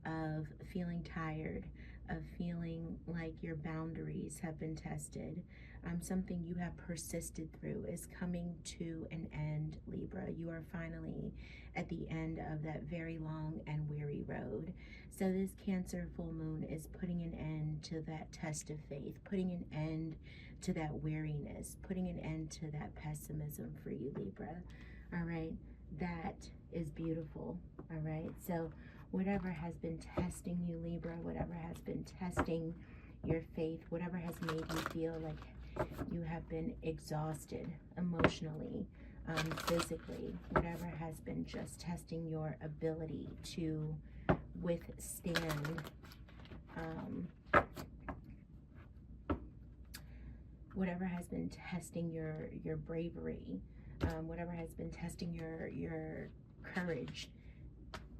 Speaker 1: of feeling tired, of feeling like your boundaries have been tested. Something you have persisted through is coming to an end, Libra. You are finally at the end of that very long and weary road. So this Cancer full moon is putting an end to that test of faith, putting an end to that weariness, putting an end to that pessimism for you, Libra. All right, that is beautiful. All right, so whatever has been testing you, Libra, whatever has been testing your faith, whatever has made you feel like you have been exhausted emotionally, physically, whatever has been just testing your ability to withstand whatever has been testing your bravery, whatever has been testing your courage,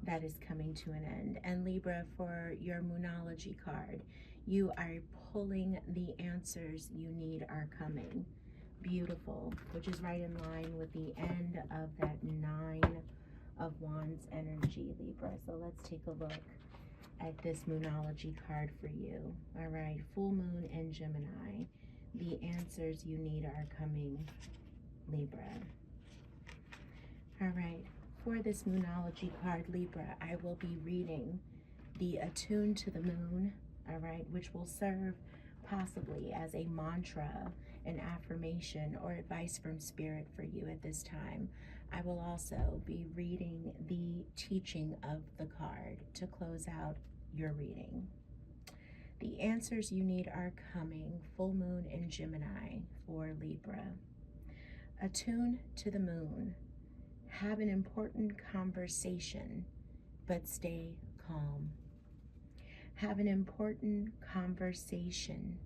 Speaker 1: that is coming to an end. And Libra, for your Moonology card, you are pulling the answers you need are coming. Beautiful, which is right in line with the end of that 9 of Wands energy, Libra. So let's take a look at this Moonology card for you. All right, full moon in Gemini. The answers you need are coming, Libra. All right, for this Moonology card, Libra, I will be reading the Attuned to the Moon, all right, which will serve possibly as a mantra, an affirmation, or advice from Spirit for you at this time. I will also be reading the teaching of the card to close out your reading. The answers you need are coming. Full moon in Gemini for Libra. Attune to the moon. Have an important conversation, but stay calm. Have an important conversation,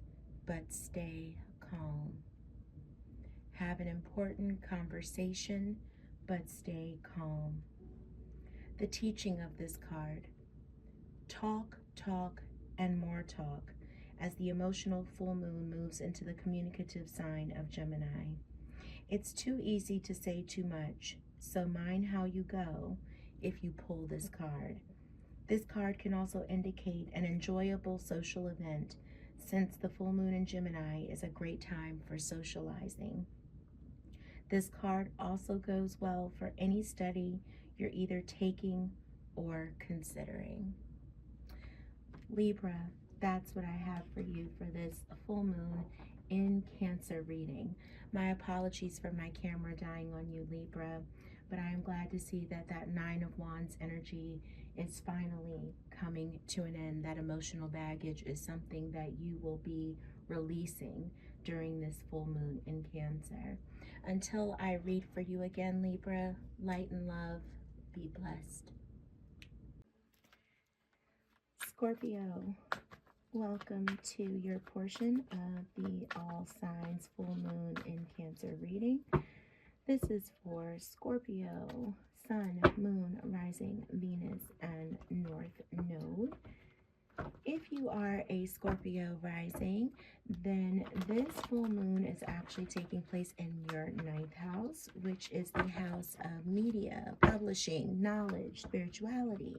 Speaker 1: but stay calm. Have an important conversation, but stay calm. The teaching of this card. Talk, talk, and more talk as the emotional full moon moves into the communicative sign of Gemini. It's too easy to say too much, so mind how you go if you pull this card. This card can also indicate an enjoyable social event, since the full moon in Gemini is a great time for socializing. This card also goes well for any study you're either taking or considering. Libra, that's what I have for you for this full moon in Cancer reading. My apologies for my camera dying on you, Libra, but I am glad to see that that 9 of Wands energy is finally coming to an end. That emotional baggage is something that you will be releasing during this full moon in Cancer. Until I read for you again, Libra, light and love, be blessed. Scorpio, welcome to your portion of the All Signs Full Moon in Cancer reading. This is for Scorpio, Sun, Moon, Rising, Venus, and North Node. If you are a Scorpio rising, then this full moon is actually taking place in your 9th house, which is the house of media, publishing, knowledge, spirituality.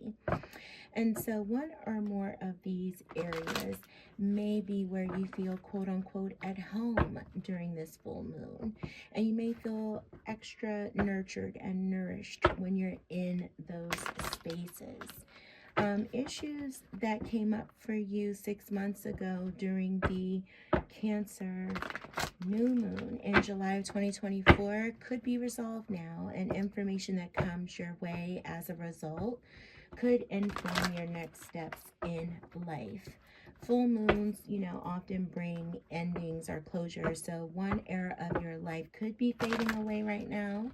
Speaker 1: And so one or more of these areas may be where you feel quote unquote at home during this full moon. And you may feel extra nurtured and nourished when you're in those spaces. Issues that came up for you 6 months ago during the Cancer new moon in July of 2024 could be resolved now, and information that comes your way as a result could inform your next steps in life. Full moons, often bring endings or closure. So one era of your life could be fading away right now,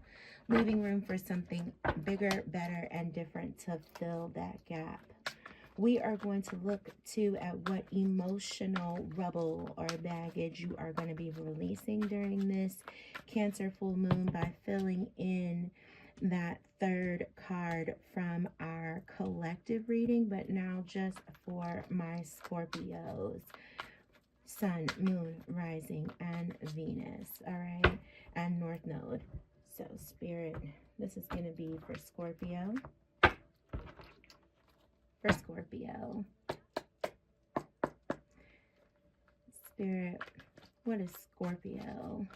Speaker 1: leaving room for something bigger, better, and different to fill that gap. We are going to look too at what emotional rubble or baggage you are going to be releasing during this Cancer full moon by filling in that 3rd card from our collective reading, but now just for my Scorpios. Sun, Moon, Rising, and Venus, all right, and North Node. So Spirit, this is going to be for Scorpio. For Scorpio. Spirit, what is Scorpio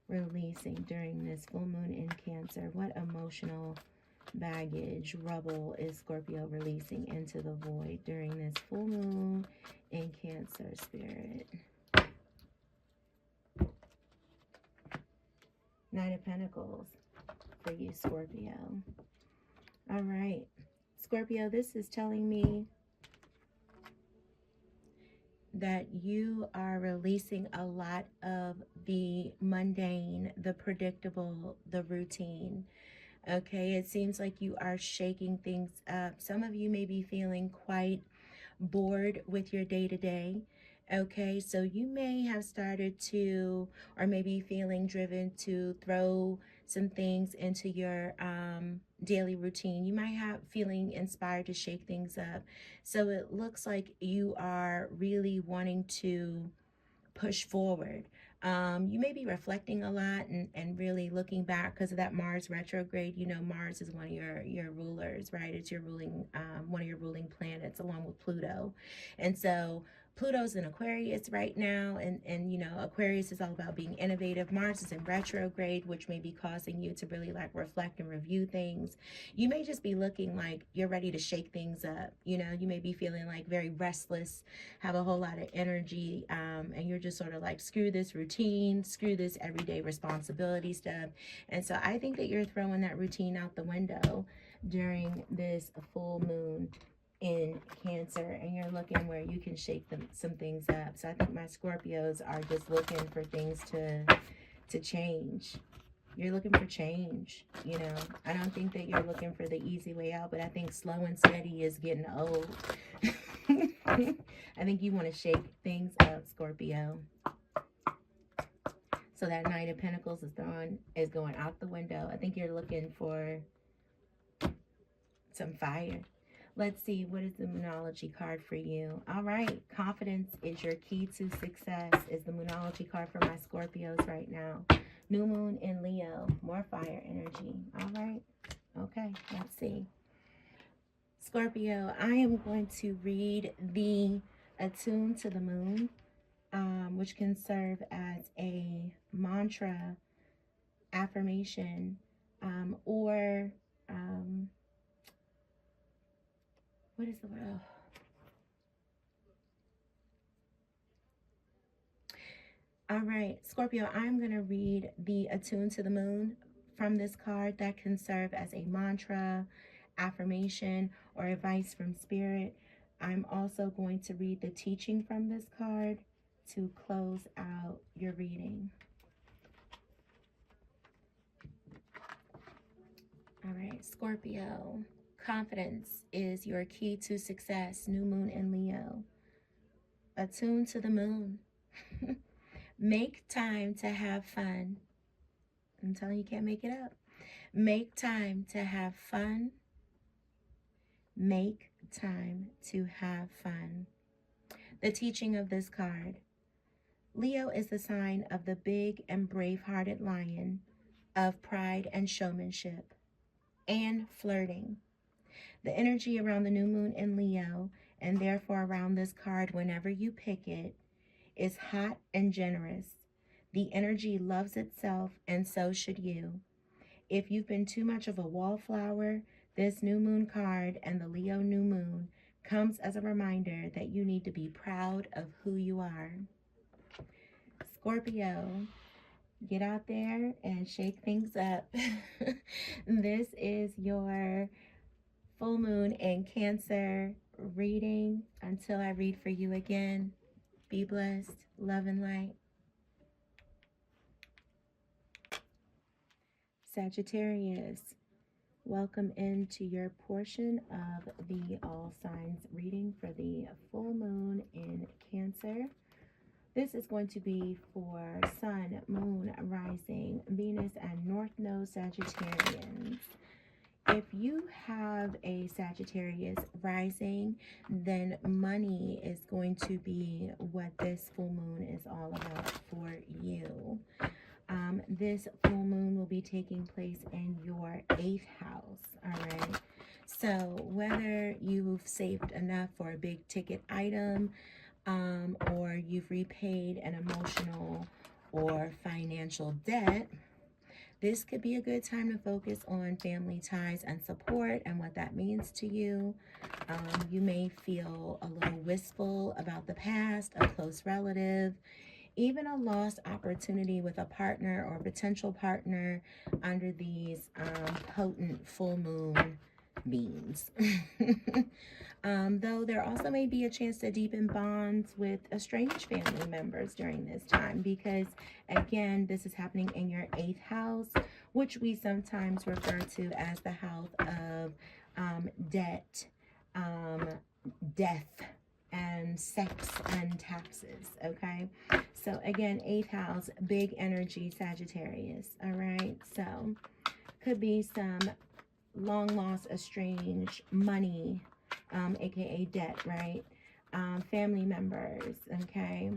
Speaker 1: releasing during this full moon in Cancer? What emotional baggage, rubble is Scorpio releasing into the void during this full moon in Cancer, Spirit? Knight of Pentacles for you, Scorpio. All right, Scorpio, this is telling me that you are releasing a lot of the mundane, the predictable, the routine. Okay, it seems like you are shaking things up. Some of you may be feeling quite bored with your day-to-day. Okay, so you may have started to, or maybe feeling driven to throw some things into your daily routine. You might have feeling inspired to shake things up. So it looks like you are really wanting to push forward. You may be reflecting a lot and really looking back because of that Mars retrograde. You know, Mars is one of your rulers, right? It's your ruling, one of your ruling planets along with Pluto. And so Pluto's in Aquarius right now, and you know, Aquarius is all about being innovative. Mars is in retrograde, which may be causing you to really like reflect and review things. You may just be looking like you're ready to shake things up. You know, you may be feeling like very restless, have a whole lot of energy, and you're just sort of like, screw this routine, screw this everyday responsibility stuff. And so I think that you're throwing that routine out the window during this full moon in Cancer, and you're looking where you can shake some things up. So I think my Scorpios are just looking for things to change. You're looking for change, you know. I don't think that you're looking for the easy way out, but I think slow and steady is getting old. I think you want to shake things up, Scorpio. So that Knight of Pentacles is going out the window. I think you're looking for some fire. Let's see, what is the Moonology card for you? All right, confidence is your key to success is the Moonology card for my Scorpios right now. New moon in Leo, more fire energy. All right, okay, let's see. Scorpio, I am going to read the Attune to the Moon, which can serve as a mantra, affirmation, or what is the word? All right, Scorpio, I'm going to read the Attune to the Moon from this card that can serve as a mantra, affirmation, or advice from Spirit. I'm also going to read the teaching from this card to close out your reading. All right, Scorpio, confidence is your key to success. New moon in Leo. Attune to the moon. Make time to have fun. I'm telling you, you can't make it up. Make time to have fun. Make time to have fun. The teaching of this card. Leo is the sign of the big and brave-hearted lion, of pride and showmanship, and flirting. The energy around the new moon in Leo, and therefore around this card whenever you pick it, is hot and generous. The energy loves itself, and so should you. If you've been too much of a wallflower, this new moon card and the Leo new moon comes as a reminder that you need to be proud of who you are. Scorpio, get out there and shake things up. This is your full moon in Cancer reading. Until I read for you again, be blessed, love and light. Sagittarius, welcome into your portion of the all signs reading for the full moon in Cancer. This is going to be for Sun, Moon, Rising, Venus, and North Node Sagittarians. If you have a Sagittarius rising, then money is going to be what this full moon is all about for you. This full moon will be taking place in your 8th house, all right? So whether you've saved enough for a big ticket item, or you've repaid an emotional or financial debt, this could be a good time to focus on family ties and support and what that means to you. You may feel a little wistful about the past, a close relative, even a lost opportunity with a partner or potential partner under these potent full moon beams. Though there also may be a chance to deepen bonds with estranged family members during this time, because again, this is happening in your 8th house, which we sometimes refer to as the house of debt, death, and sex and taxes. Okay, so again, 8th house, big energy, Sagittarius. All right, so could be some long lost, estranged money, aka debt, right? Family members, okay?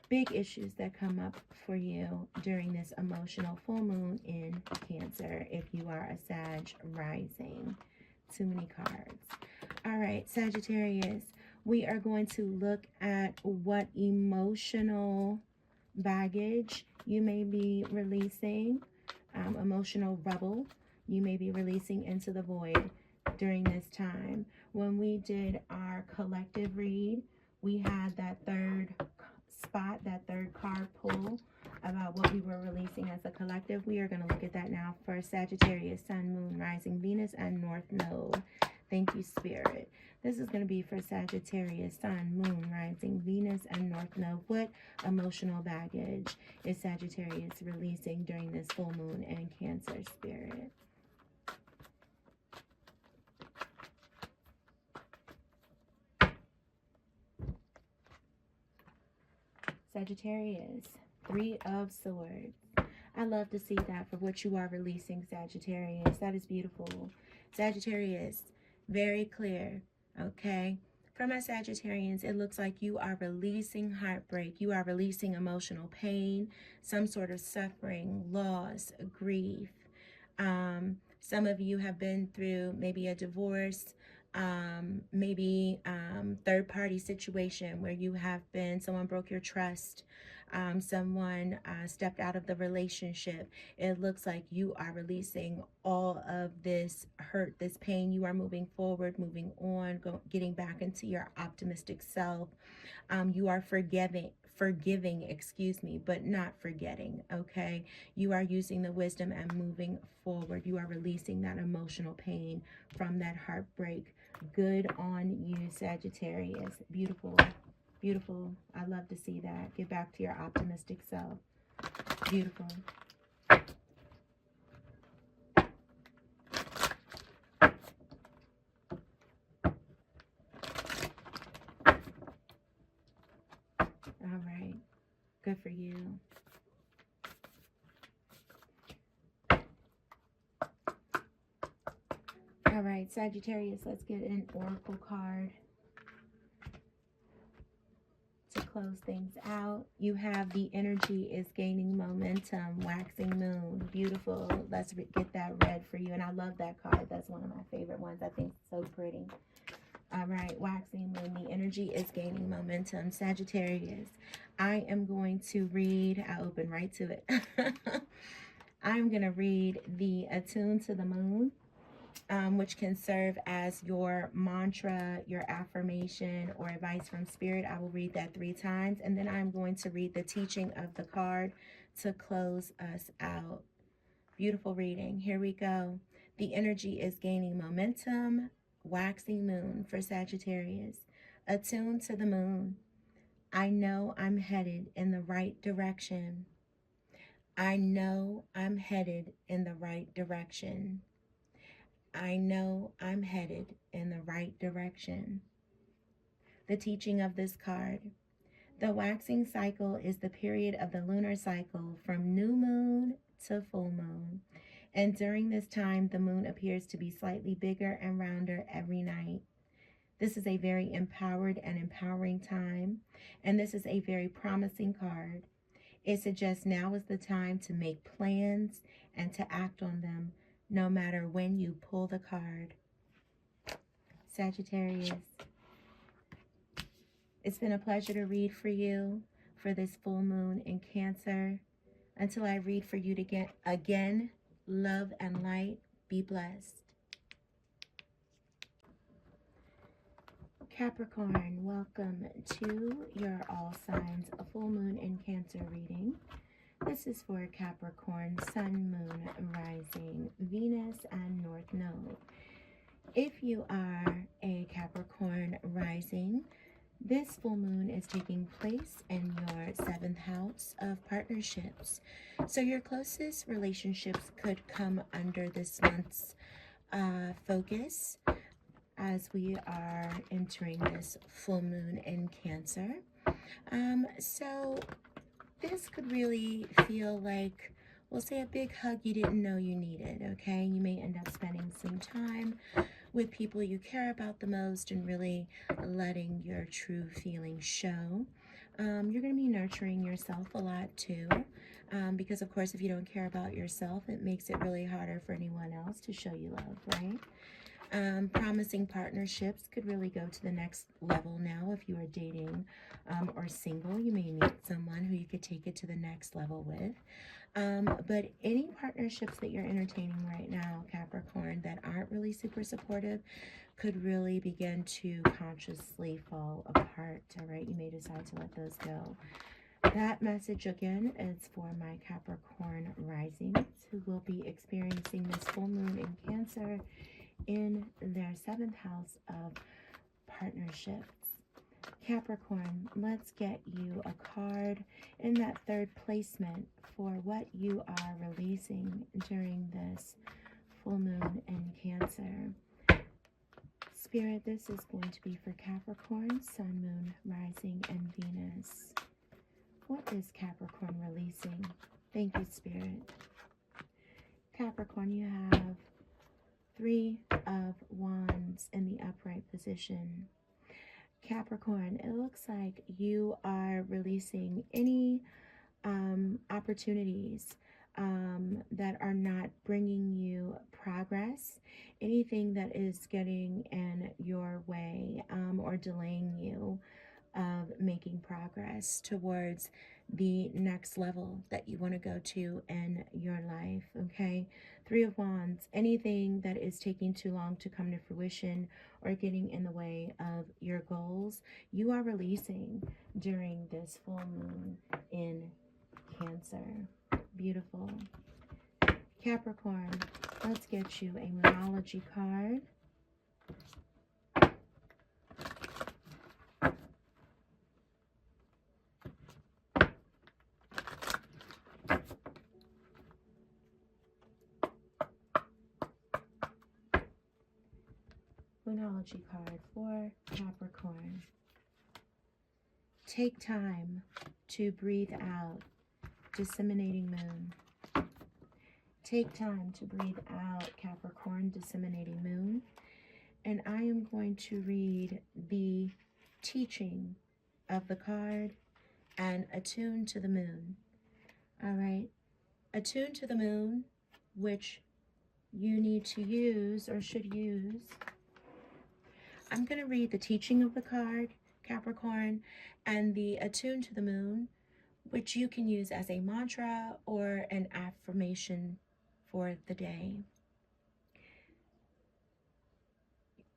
Speaker 1: Big issues that come up for you during this emotional full moon in Cancer if you are a Sag rising. Too many cards. All right, Sagittarius, we are going to look at what emotional baggage you may be releasing, emotional rubble you may be releasing into the void during this time. When we did our collective read, we had that third spot, that third card pull about what we were releasing as a collective. We are going to look at that now for Sagittarius, Sun, Moon, Rising, Venus, and North Node. Thank you, Spirit. This is going to be for Sagittarius, Sun, Moon, Rising, Venus, and North Node. What emotional baggage is Sagittarius releasing during this full moon in Cancer, Spirit? Sagittarius, 3 of Swords. I love to see that for what you are releasing, Sagittarius. That is beautiful. Sagittarius, very clear, okay? For my Sagittarians, it looks like you are releasing heartbreak. You are releasing emotional pain, some sort of suffering, loss, grief. Some of you have been through maybe a divorce, maybe third-party situation where you have been, someone broke your trust, someone stepped out of the relationship. It looks like you are releasing all of this hurt, this pain. You are moving forward, moving on, getting back into your optimistic self. You are forgiving, but not forgetting, okay? You are using the wisdom and moving forward. You are releasing that emotional pain from that heartbreak. Good on you, Sagittarius. Beautiful, beautiful. I love to see that. Get back to your optimistic self. Beautiful. All right. Good for you. All right, Sagittarius, let's get an oracle card to close things out. You have the energy is gaining momentum, waxing moon. Beautiful. Let's get that red for you. And I love that card. That's one of my favorite ones. I think it's so pretty. All right, waxing moon. The energy is gaining momentum. Sagittarius, I am going to read. I open right to it. I'm going to read the Attuned to the Moon, which can serve as your mantra, your affirmation, or advice from Spirit. I will read that 3 times, and then I'm going to read the teaching of the card to close us out. Beautiful reading. Here we go. The energy is gaining momentum. Waxing moon for Sagittarius. Attuned to the moon. I know I'm headed in the right direction. I know I'm headed in the right direction. I know I'm headed in the right direction. The teaching of this card. The waxing cycle is the period of the lunar cycle from new moon to full moon. And during this time, the moon appears to be slightly bigger and rounder every night. This is a very empowered and empowering time, and this is a very promising card. It suggests now is the time to make plans and to act on them, no matter when you pull the card. Sagittarius, It's been a pleasure to read for you for this full moon in Cancer. Until I read for you again, love and light. Be blessed. Capricorn, welcome to your all signs a full moon in Cancer reading. This is for Capricorn, Sun, Moon, Rising, Venus, and North Node. If you are a Capricorn rising, this full moon is taking place in your 7th house of partnerships. So your closest relationships could come under this month's focus as we are entering this full moon in Cancer. So this could really feel like, we'll say, a big hug you didn't know you needed, okay? You may end up spending some time with people you care about the most and really letting your true feelings show. You're going to be nurturing yourself a lot too, because of course if you don't care about yourself, it makes it really harder for anyone else to show you love, right? Promising partnerships could really go to the next level now. If you are dating or single, you may meet someone who you could take it to the next level with. But any partnerships that you're entertaining right now, Capricorn, that aren't really super supportive could really begin to consciously fall apart, all right? You may decide to let those go. That message, again, is for my Capricorn risings who will be experiencing this full moon in Cancer in their 7th house of partnerships. Capricorn, let's get you a card in that 3rd placement for what you are releasing during this full moon in Cancer. Spirit, this is going to be for Capricorn, Sun, Moon, Rising, and Venus. What is Capricorn releasing? Thank you, Spirit. Capricorn, you have 3 of Wands in the upright position. Capricorn, it looks like you are releasing any opportunities that are not bringing you progress, anything that is getting in your way or delaying you of making progress towards the next level that you want to go to in your life, okay? 3 of Wands, anything that is taking too long to come to fruition or getting in the way of your goals, you are releasing during this full moon in Cancer. Beautiful. Capricorn, let's get you a Moonology card. Moonology card for Capricorn. Take time to breathe out, disseminating moon. Take time to breathe out, Capricorn, disseminating moon. And I am going to read the teaching of the card and attune to the moon. All right. Attune to the moon, which you need to use or should use. I'm going to read the teaching of the card, Capricorn, and the attune to the moon, which you can use as a mantra or an affirmation for the day.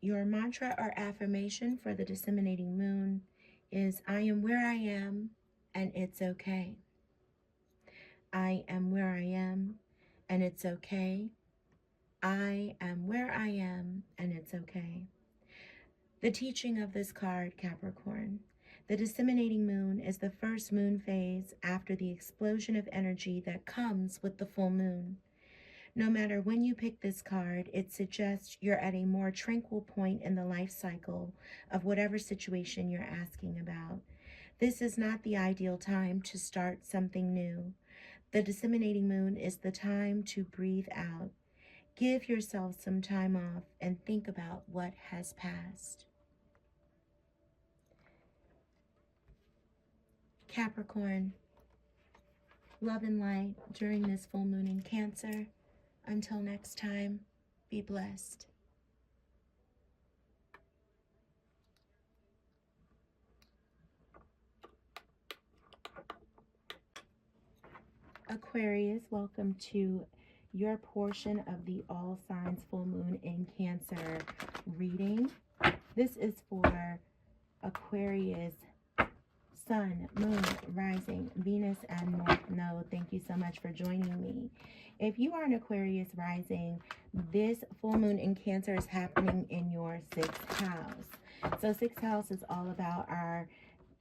Speaker 1: Your mantra or affirmation for the disseminating moon is, I am where I am and it's okay. I am where I am and it's okay. I am where I am and it's okay. The teaching of this card, Capricorn. The disseminating moon is the first moon phase after the explosion of energy that comes with the full moon. No matter when you pick this card, it suggests you're at a more tranquil point in the life cycle of whatever situation you're asking about. This is not the ideal time to start something new. The disseminating moon is the time to breathe out. Give yourself some time off and think about what has passed. Capricorn, love and light during this full moon in Cancer. Until next time, be blessed. Aquarius, welcome to your portion of the All Signs Full Moon in Cancer reading. This is for Aquarius, Sun, Moon, Rising, Venus, and North Node. Thank you so much for joining me. If you are an Aquarius rising, this full moon in Cancer is happening in your 6th house. So 6th house is all about our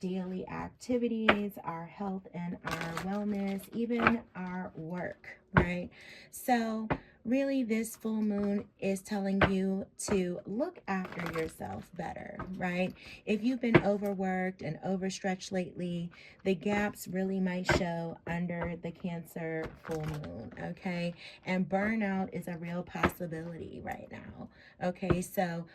Speaker 1: daily activities, our health and our wellness, even our work, right? So really this full moon is telling you to look after yourself better, right? If you've been overworked and overstretched lately, the gaps really might show under the Cancer full moon, okay? And burnout is a real possibility right now, okay? So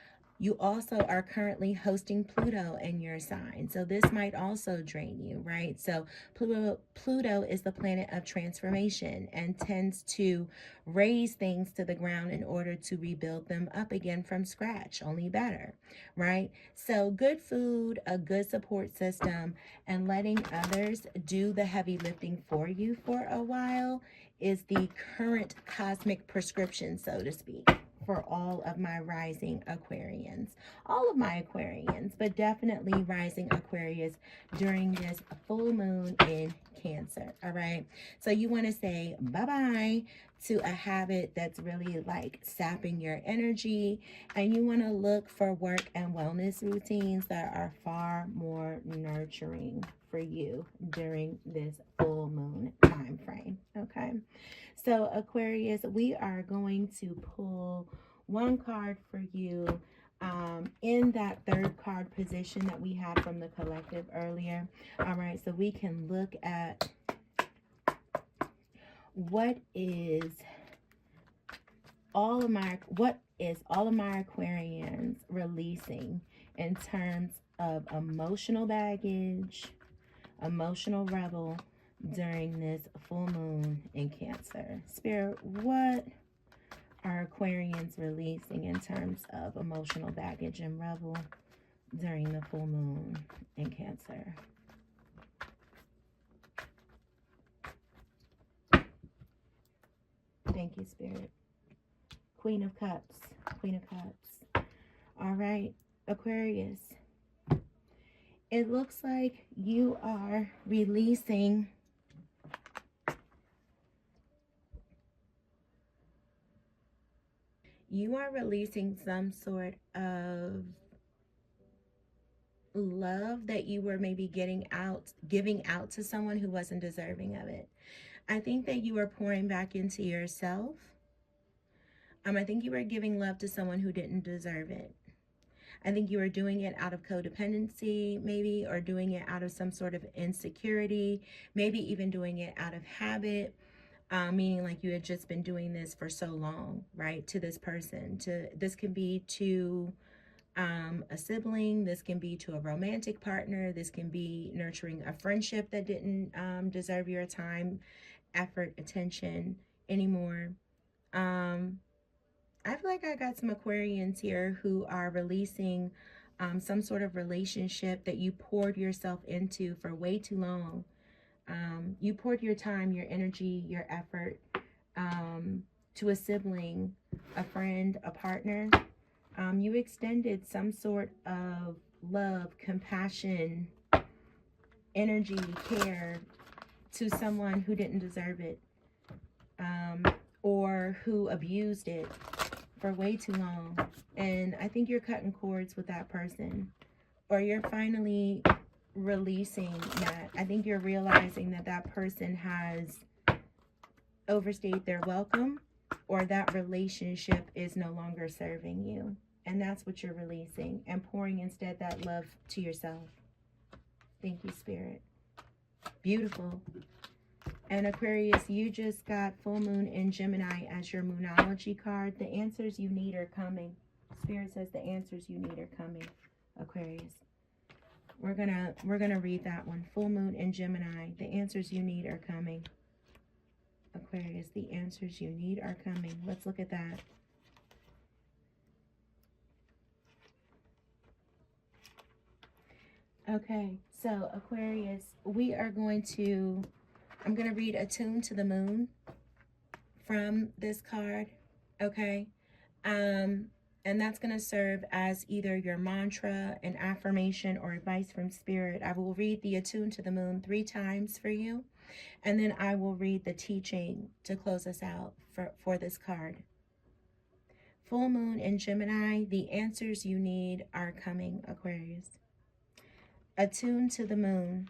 Speaker 1: you also are currently hosting Pluto in your sign. So this might also drain you, right? So Pluto is the planet of transformation and tends to raise things to the ground in order to rebuild them up again from scratch, only better, right? So good food, a good support system, and letting others do the heavy lifting for you for a while is the current cosmic prescription, so to speak, for all of my rising Aquarians, all of my Aquarians, but definitely rising Aquarius during this full moon in Cancer. All right, so you want to say bye-bye to a habit that's really like sapping your energy, and you want to look for work and wellness routines that are far more nurturing for you during this full moon time frame. Okay, so Aquarius, we are going to pull one card for you in that 3rd card position that we had from the collective earlier. All right, so we can look at what is all of my Aquarians releasing in terms of emotional baggage, emotional rebel during this full moon in Cancer. Spirit, what are Aquarians releasing in terms of emotional baggage and rebel during the full moon in Cancer? Thank you, Spirit. Queen of Cups. Queen of Cups. All right, Aquarius. It looks like you are releasing some sort of love that you were maybe giving out to someone who wasn't deserving of it. I think that you were pouring back into yourself. I think you were giving love to someone who didn't deserve it. I think you were doing it out of codependency, maybe, or doing it out of some sort of insecurity, maybe even doing it out of habit, meaning like you had just been doing this for so long, right, to this person. This can be to a sibling, this can be to a romantic partner, this can be nurturing a friendship that didn't deserve your time, effort, attention anymore. I feel like I got some Aquarians here who are releasing some sort of relationship that you poured yourself into for way too long. You poured your time, your energy, your effort to a sibling, a friend, a partner. You extended some sort of love, compassion, energy, care to someone who didn't deserve it, or who abused it for way too long. And I think you're cutting cords with that person, or you're finally releasing that. I think you're realizing that that person has overstayed their welcome, or that relationship is no longer serving you. And that's what you're releasing and pouring instead that love to yourself. Thank you, Spirit. Beautiful. And Aquarius, you just got full moon in Gemini as your Moonology card. The answers you need are coming. Spirit says the answers you need are coming, Aquarius. We're gonna read that one. Full moon in Gemini. The answers you need are coming. Aquarius, the answers you need are coming. Let's look at that. Okay, so Aquarius, we are going to I'm going to read Attuned to the Moon from this card, okay? And that's going to serve as either your mantra, an affirmation, or advice from Spirit. I will read the Attuned to the Moon 3 times for you, and then I will read the teaching to close us out for this card. Full moon in Gemini, the answers you need are coming, Aquarius. Attuned to the moon.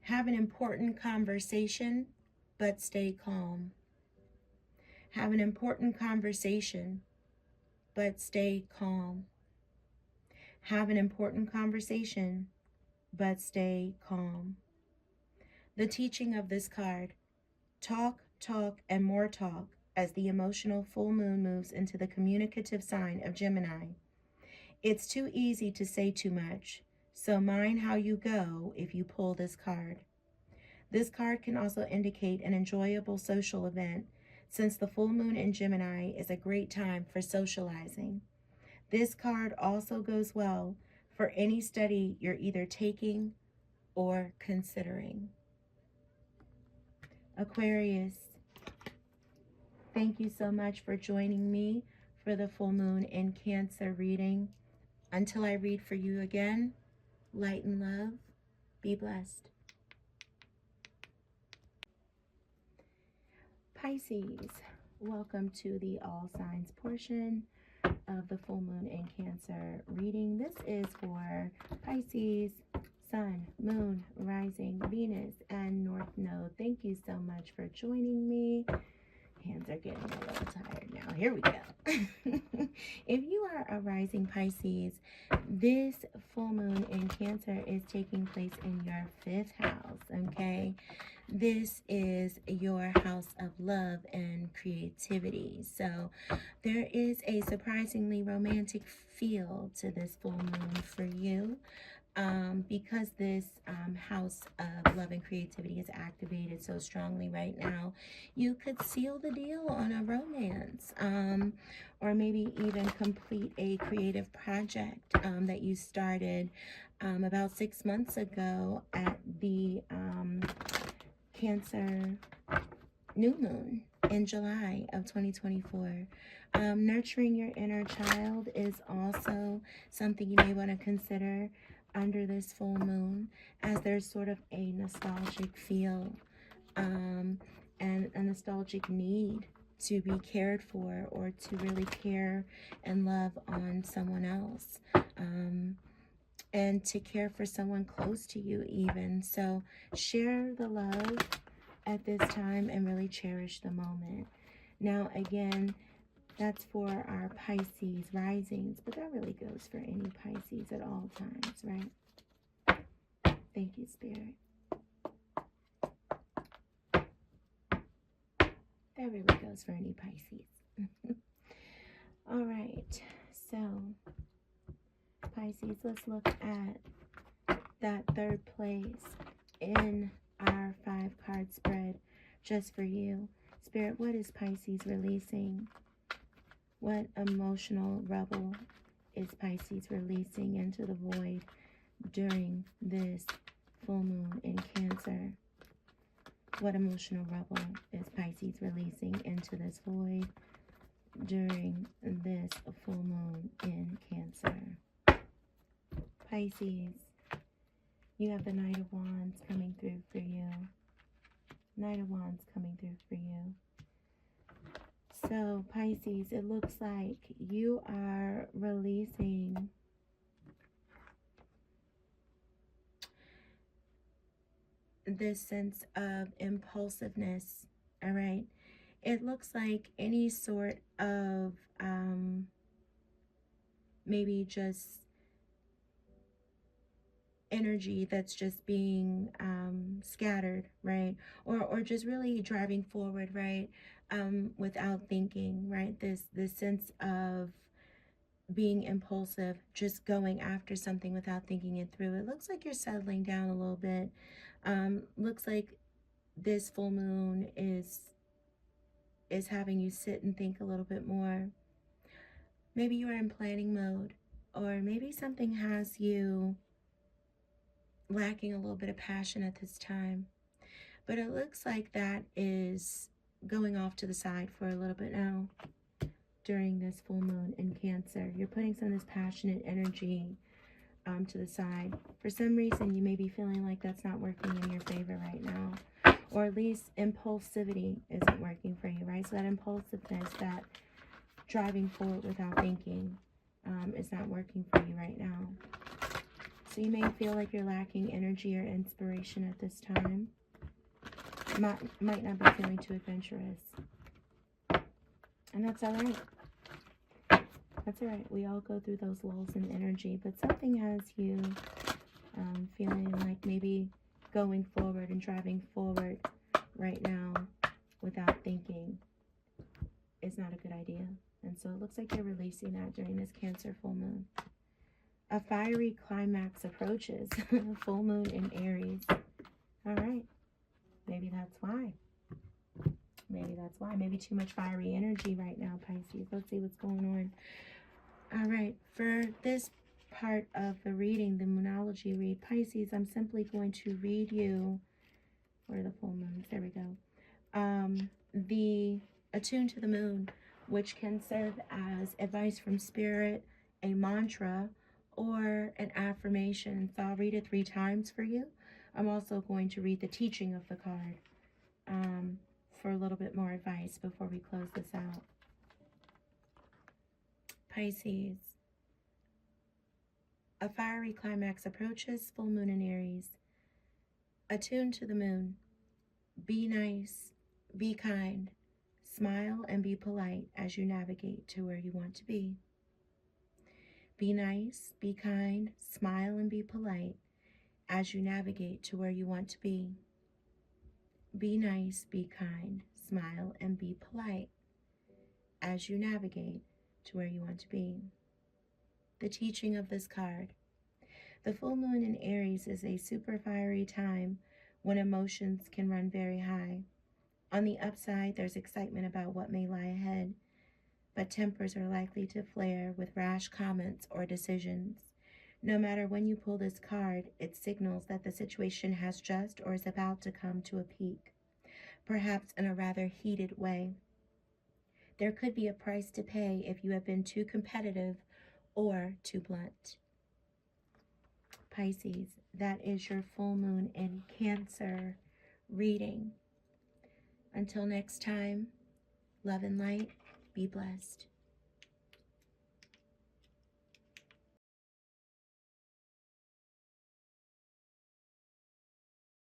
Speaker 1: Have an important conversation, but stay calm. Have an important conversation, but stay calm. Have an important conversation, but stay calm. The teaching of this card: talk, talk, and more talk as the emotional full moon moves into the communicative sign of Gemini. It's too easy to say too much, so mind how you go if you pull this card. This card can also indicate an enjoyable social event, since the full moon in Gemini is a great time for socializing. This card also goes well for any study you're either taking or considering. Aquarius, thank you so much for joining me for the full moon in Cancer reading. Until I read for you again, light and love, be blessed. Pisces, welcome to the all signs portion of the full moon in Cancer reading. This is for Pisces, Sun, Moon, Rising, Venus, and North Node. Thank you so much for joining me. Hands are getting a little tired now. Here we go. If you are a rising Pisces, this full moon in Cancer is taking place in your 5th house, okay? This is your house of love and creativity. So there is a surprisingly romantic feel to this full moon for you. Because this house of love and creativity is activated so strongly right now, you could seal the deal on a romance, or maybe even complete a creative project that you started about 6 months ago at the Cancer new moon in July of 2024. Nurturing your inner child is also something you may want to consider under this full moon, as there's sort of a nostalgic feel and a nostalgic need to be cared for, or to really care and love on someone else, and to care for someone close to you even. So share the love at this time and really cherish the moment. Now again, that's for our Pisces risings, but that really goes for any Pisces at all times, right? Thank you, Spirit. That really goes for any Pisces. All right, so Pisces, let's look at that 3rd place in our 5-card spread just for you. Spirit, what is Pisces releasing? What emotional rubble is Pisces releasing into the void during this full moon in Cancer? What emotional rubble is Pisces releasing into this void during this full moon in Cancer? Pisces, you have the Knight of Wands coming through for you. Knight of Wands coming through for you. So, Pisces, it looks like you are releasing this sense of impulsiveness, all right? It looks like any sort of maybe just energy that's just being scattered, right? Or just really driving forward, right? Without thinking, right? This sense of being impulsive, just going after something without thinking it through. It looks like you're settling down a little bit. Looks like this full moon is having you sit and think a little bit more. Maybe you are in planning mode, or maybe something has you lacking a little bit of passion at this time. But it looks like that is going off to the side for a little bit now during this full moon in Cancer. You're putting some of this passionate energy to the side. For some reason, you may be feeling like that's not working in your favor right now. Or at least impulsivity isn't working for you, right? So that impulsiveness, that driving forward without thinking is not working for you right now. So you may feel like you're lacking energy or inspiration at this time. Might not be feeling too adventurous. And that's all right. That's all right. We all go through those lulls in energy, but something has you feeling like maybe going forward and driving forward right now without thinking is not a good idea. And so it looks like you're releasing that during this Cancer full moon. A fiery climax approaches. Full moon in Aries. All right. Maybe that's why. Maybe that's why. Maybe too much fiery energy right now, Pisces. Let's see what's going on. All right. For this part of the reading, the Moonology read, Pisces, I'm simply going to read you, where are the full moons? There we go. The Attune to the Moon, which can serve as advice from Spirit, a mantra, or an affirmation. So I'll read it 3 times for you. I'm also going to read the teaching of the card for a little bit more advice before we close this out. Pisces. A fiery climax approaches, full moon in Aries. Attune to the moon. Be nice, be kind, smile and be polite as you navigate to where you want to be. Be nice, be kind, smile and be polite as you navigate to where you want to be. Be nice, be kind, smile and be polite as you navigate to where you want to be. The teaching of this card. The full moon in Aries is a super fiery time when emotions can run very high. On the upside, there's excitement about what may lie ahead, but tempers are likely to flare with rash comments or decisions. No matter when you pull this card, it signals that the situation has just or is about to come to a peak, perhaps in a rather heated way. There could be a price to pay if you have been too competitive or too blunt. Pisces, that is your full moon in Cancer reading. Until next time, love and light, be blessed.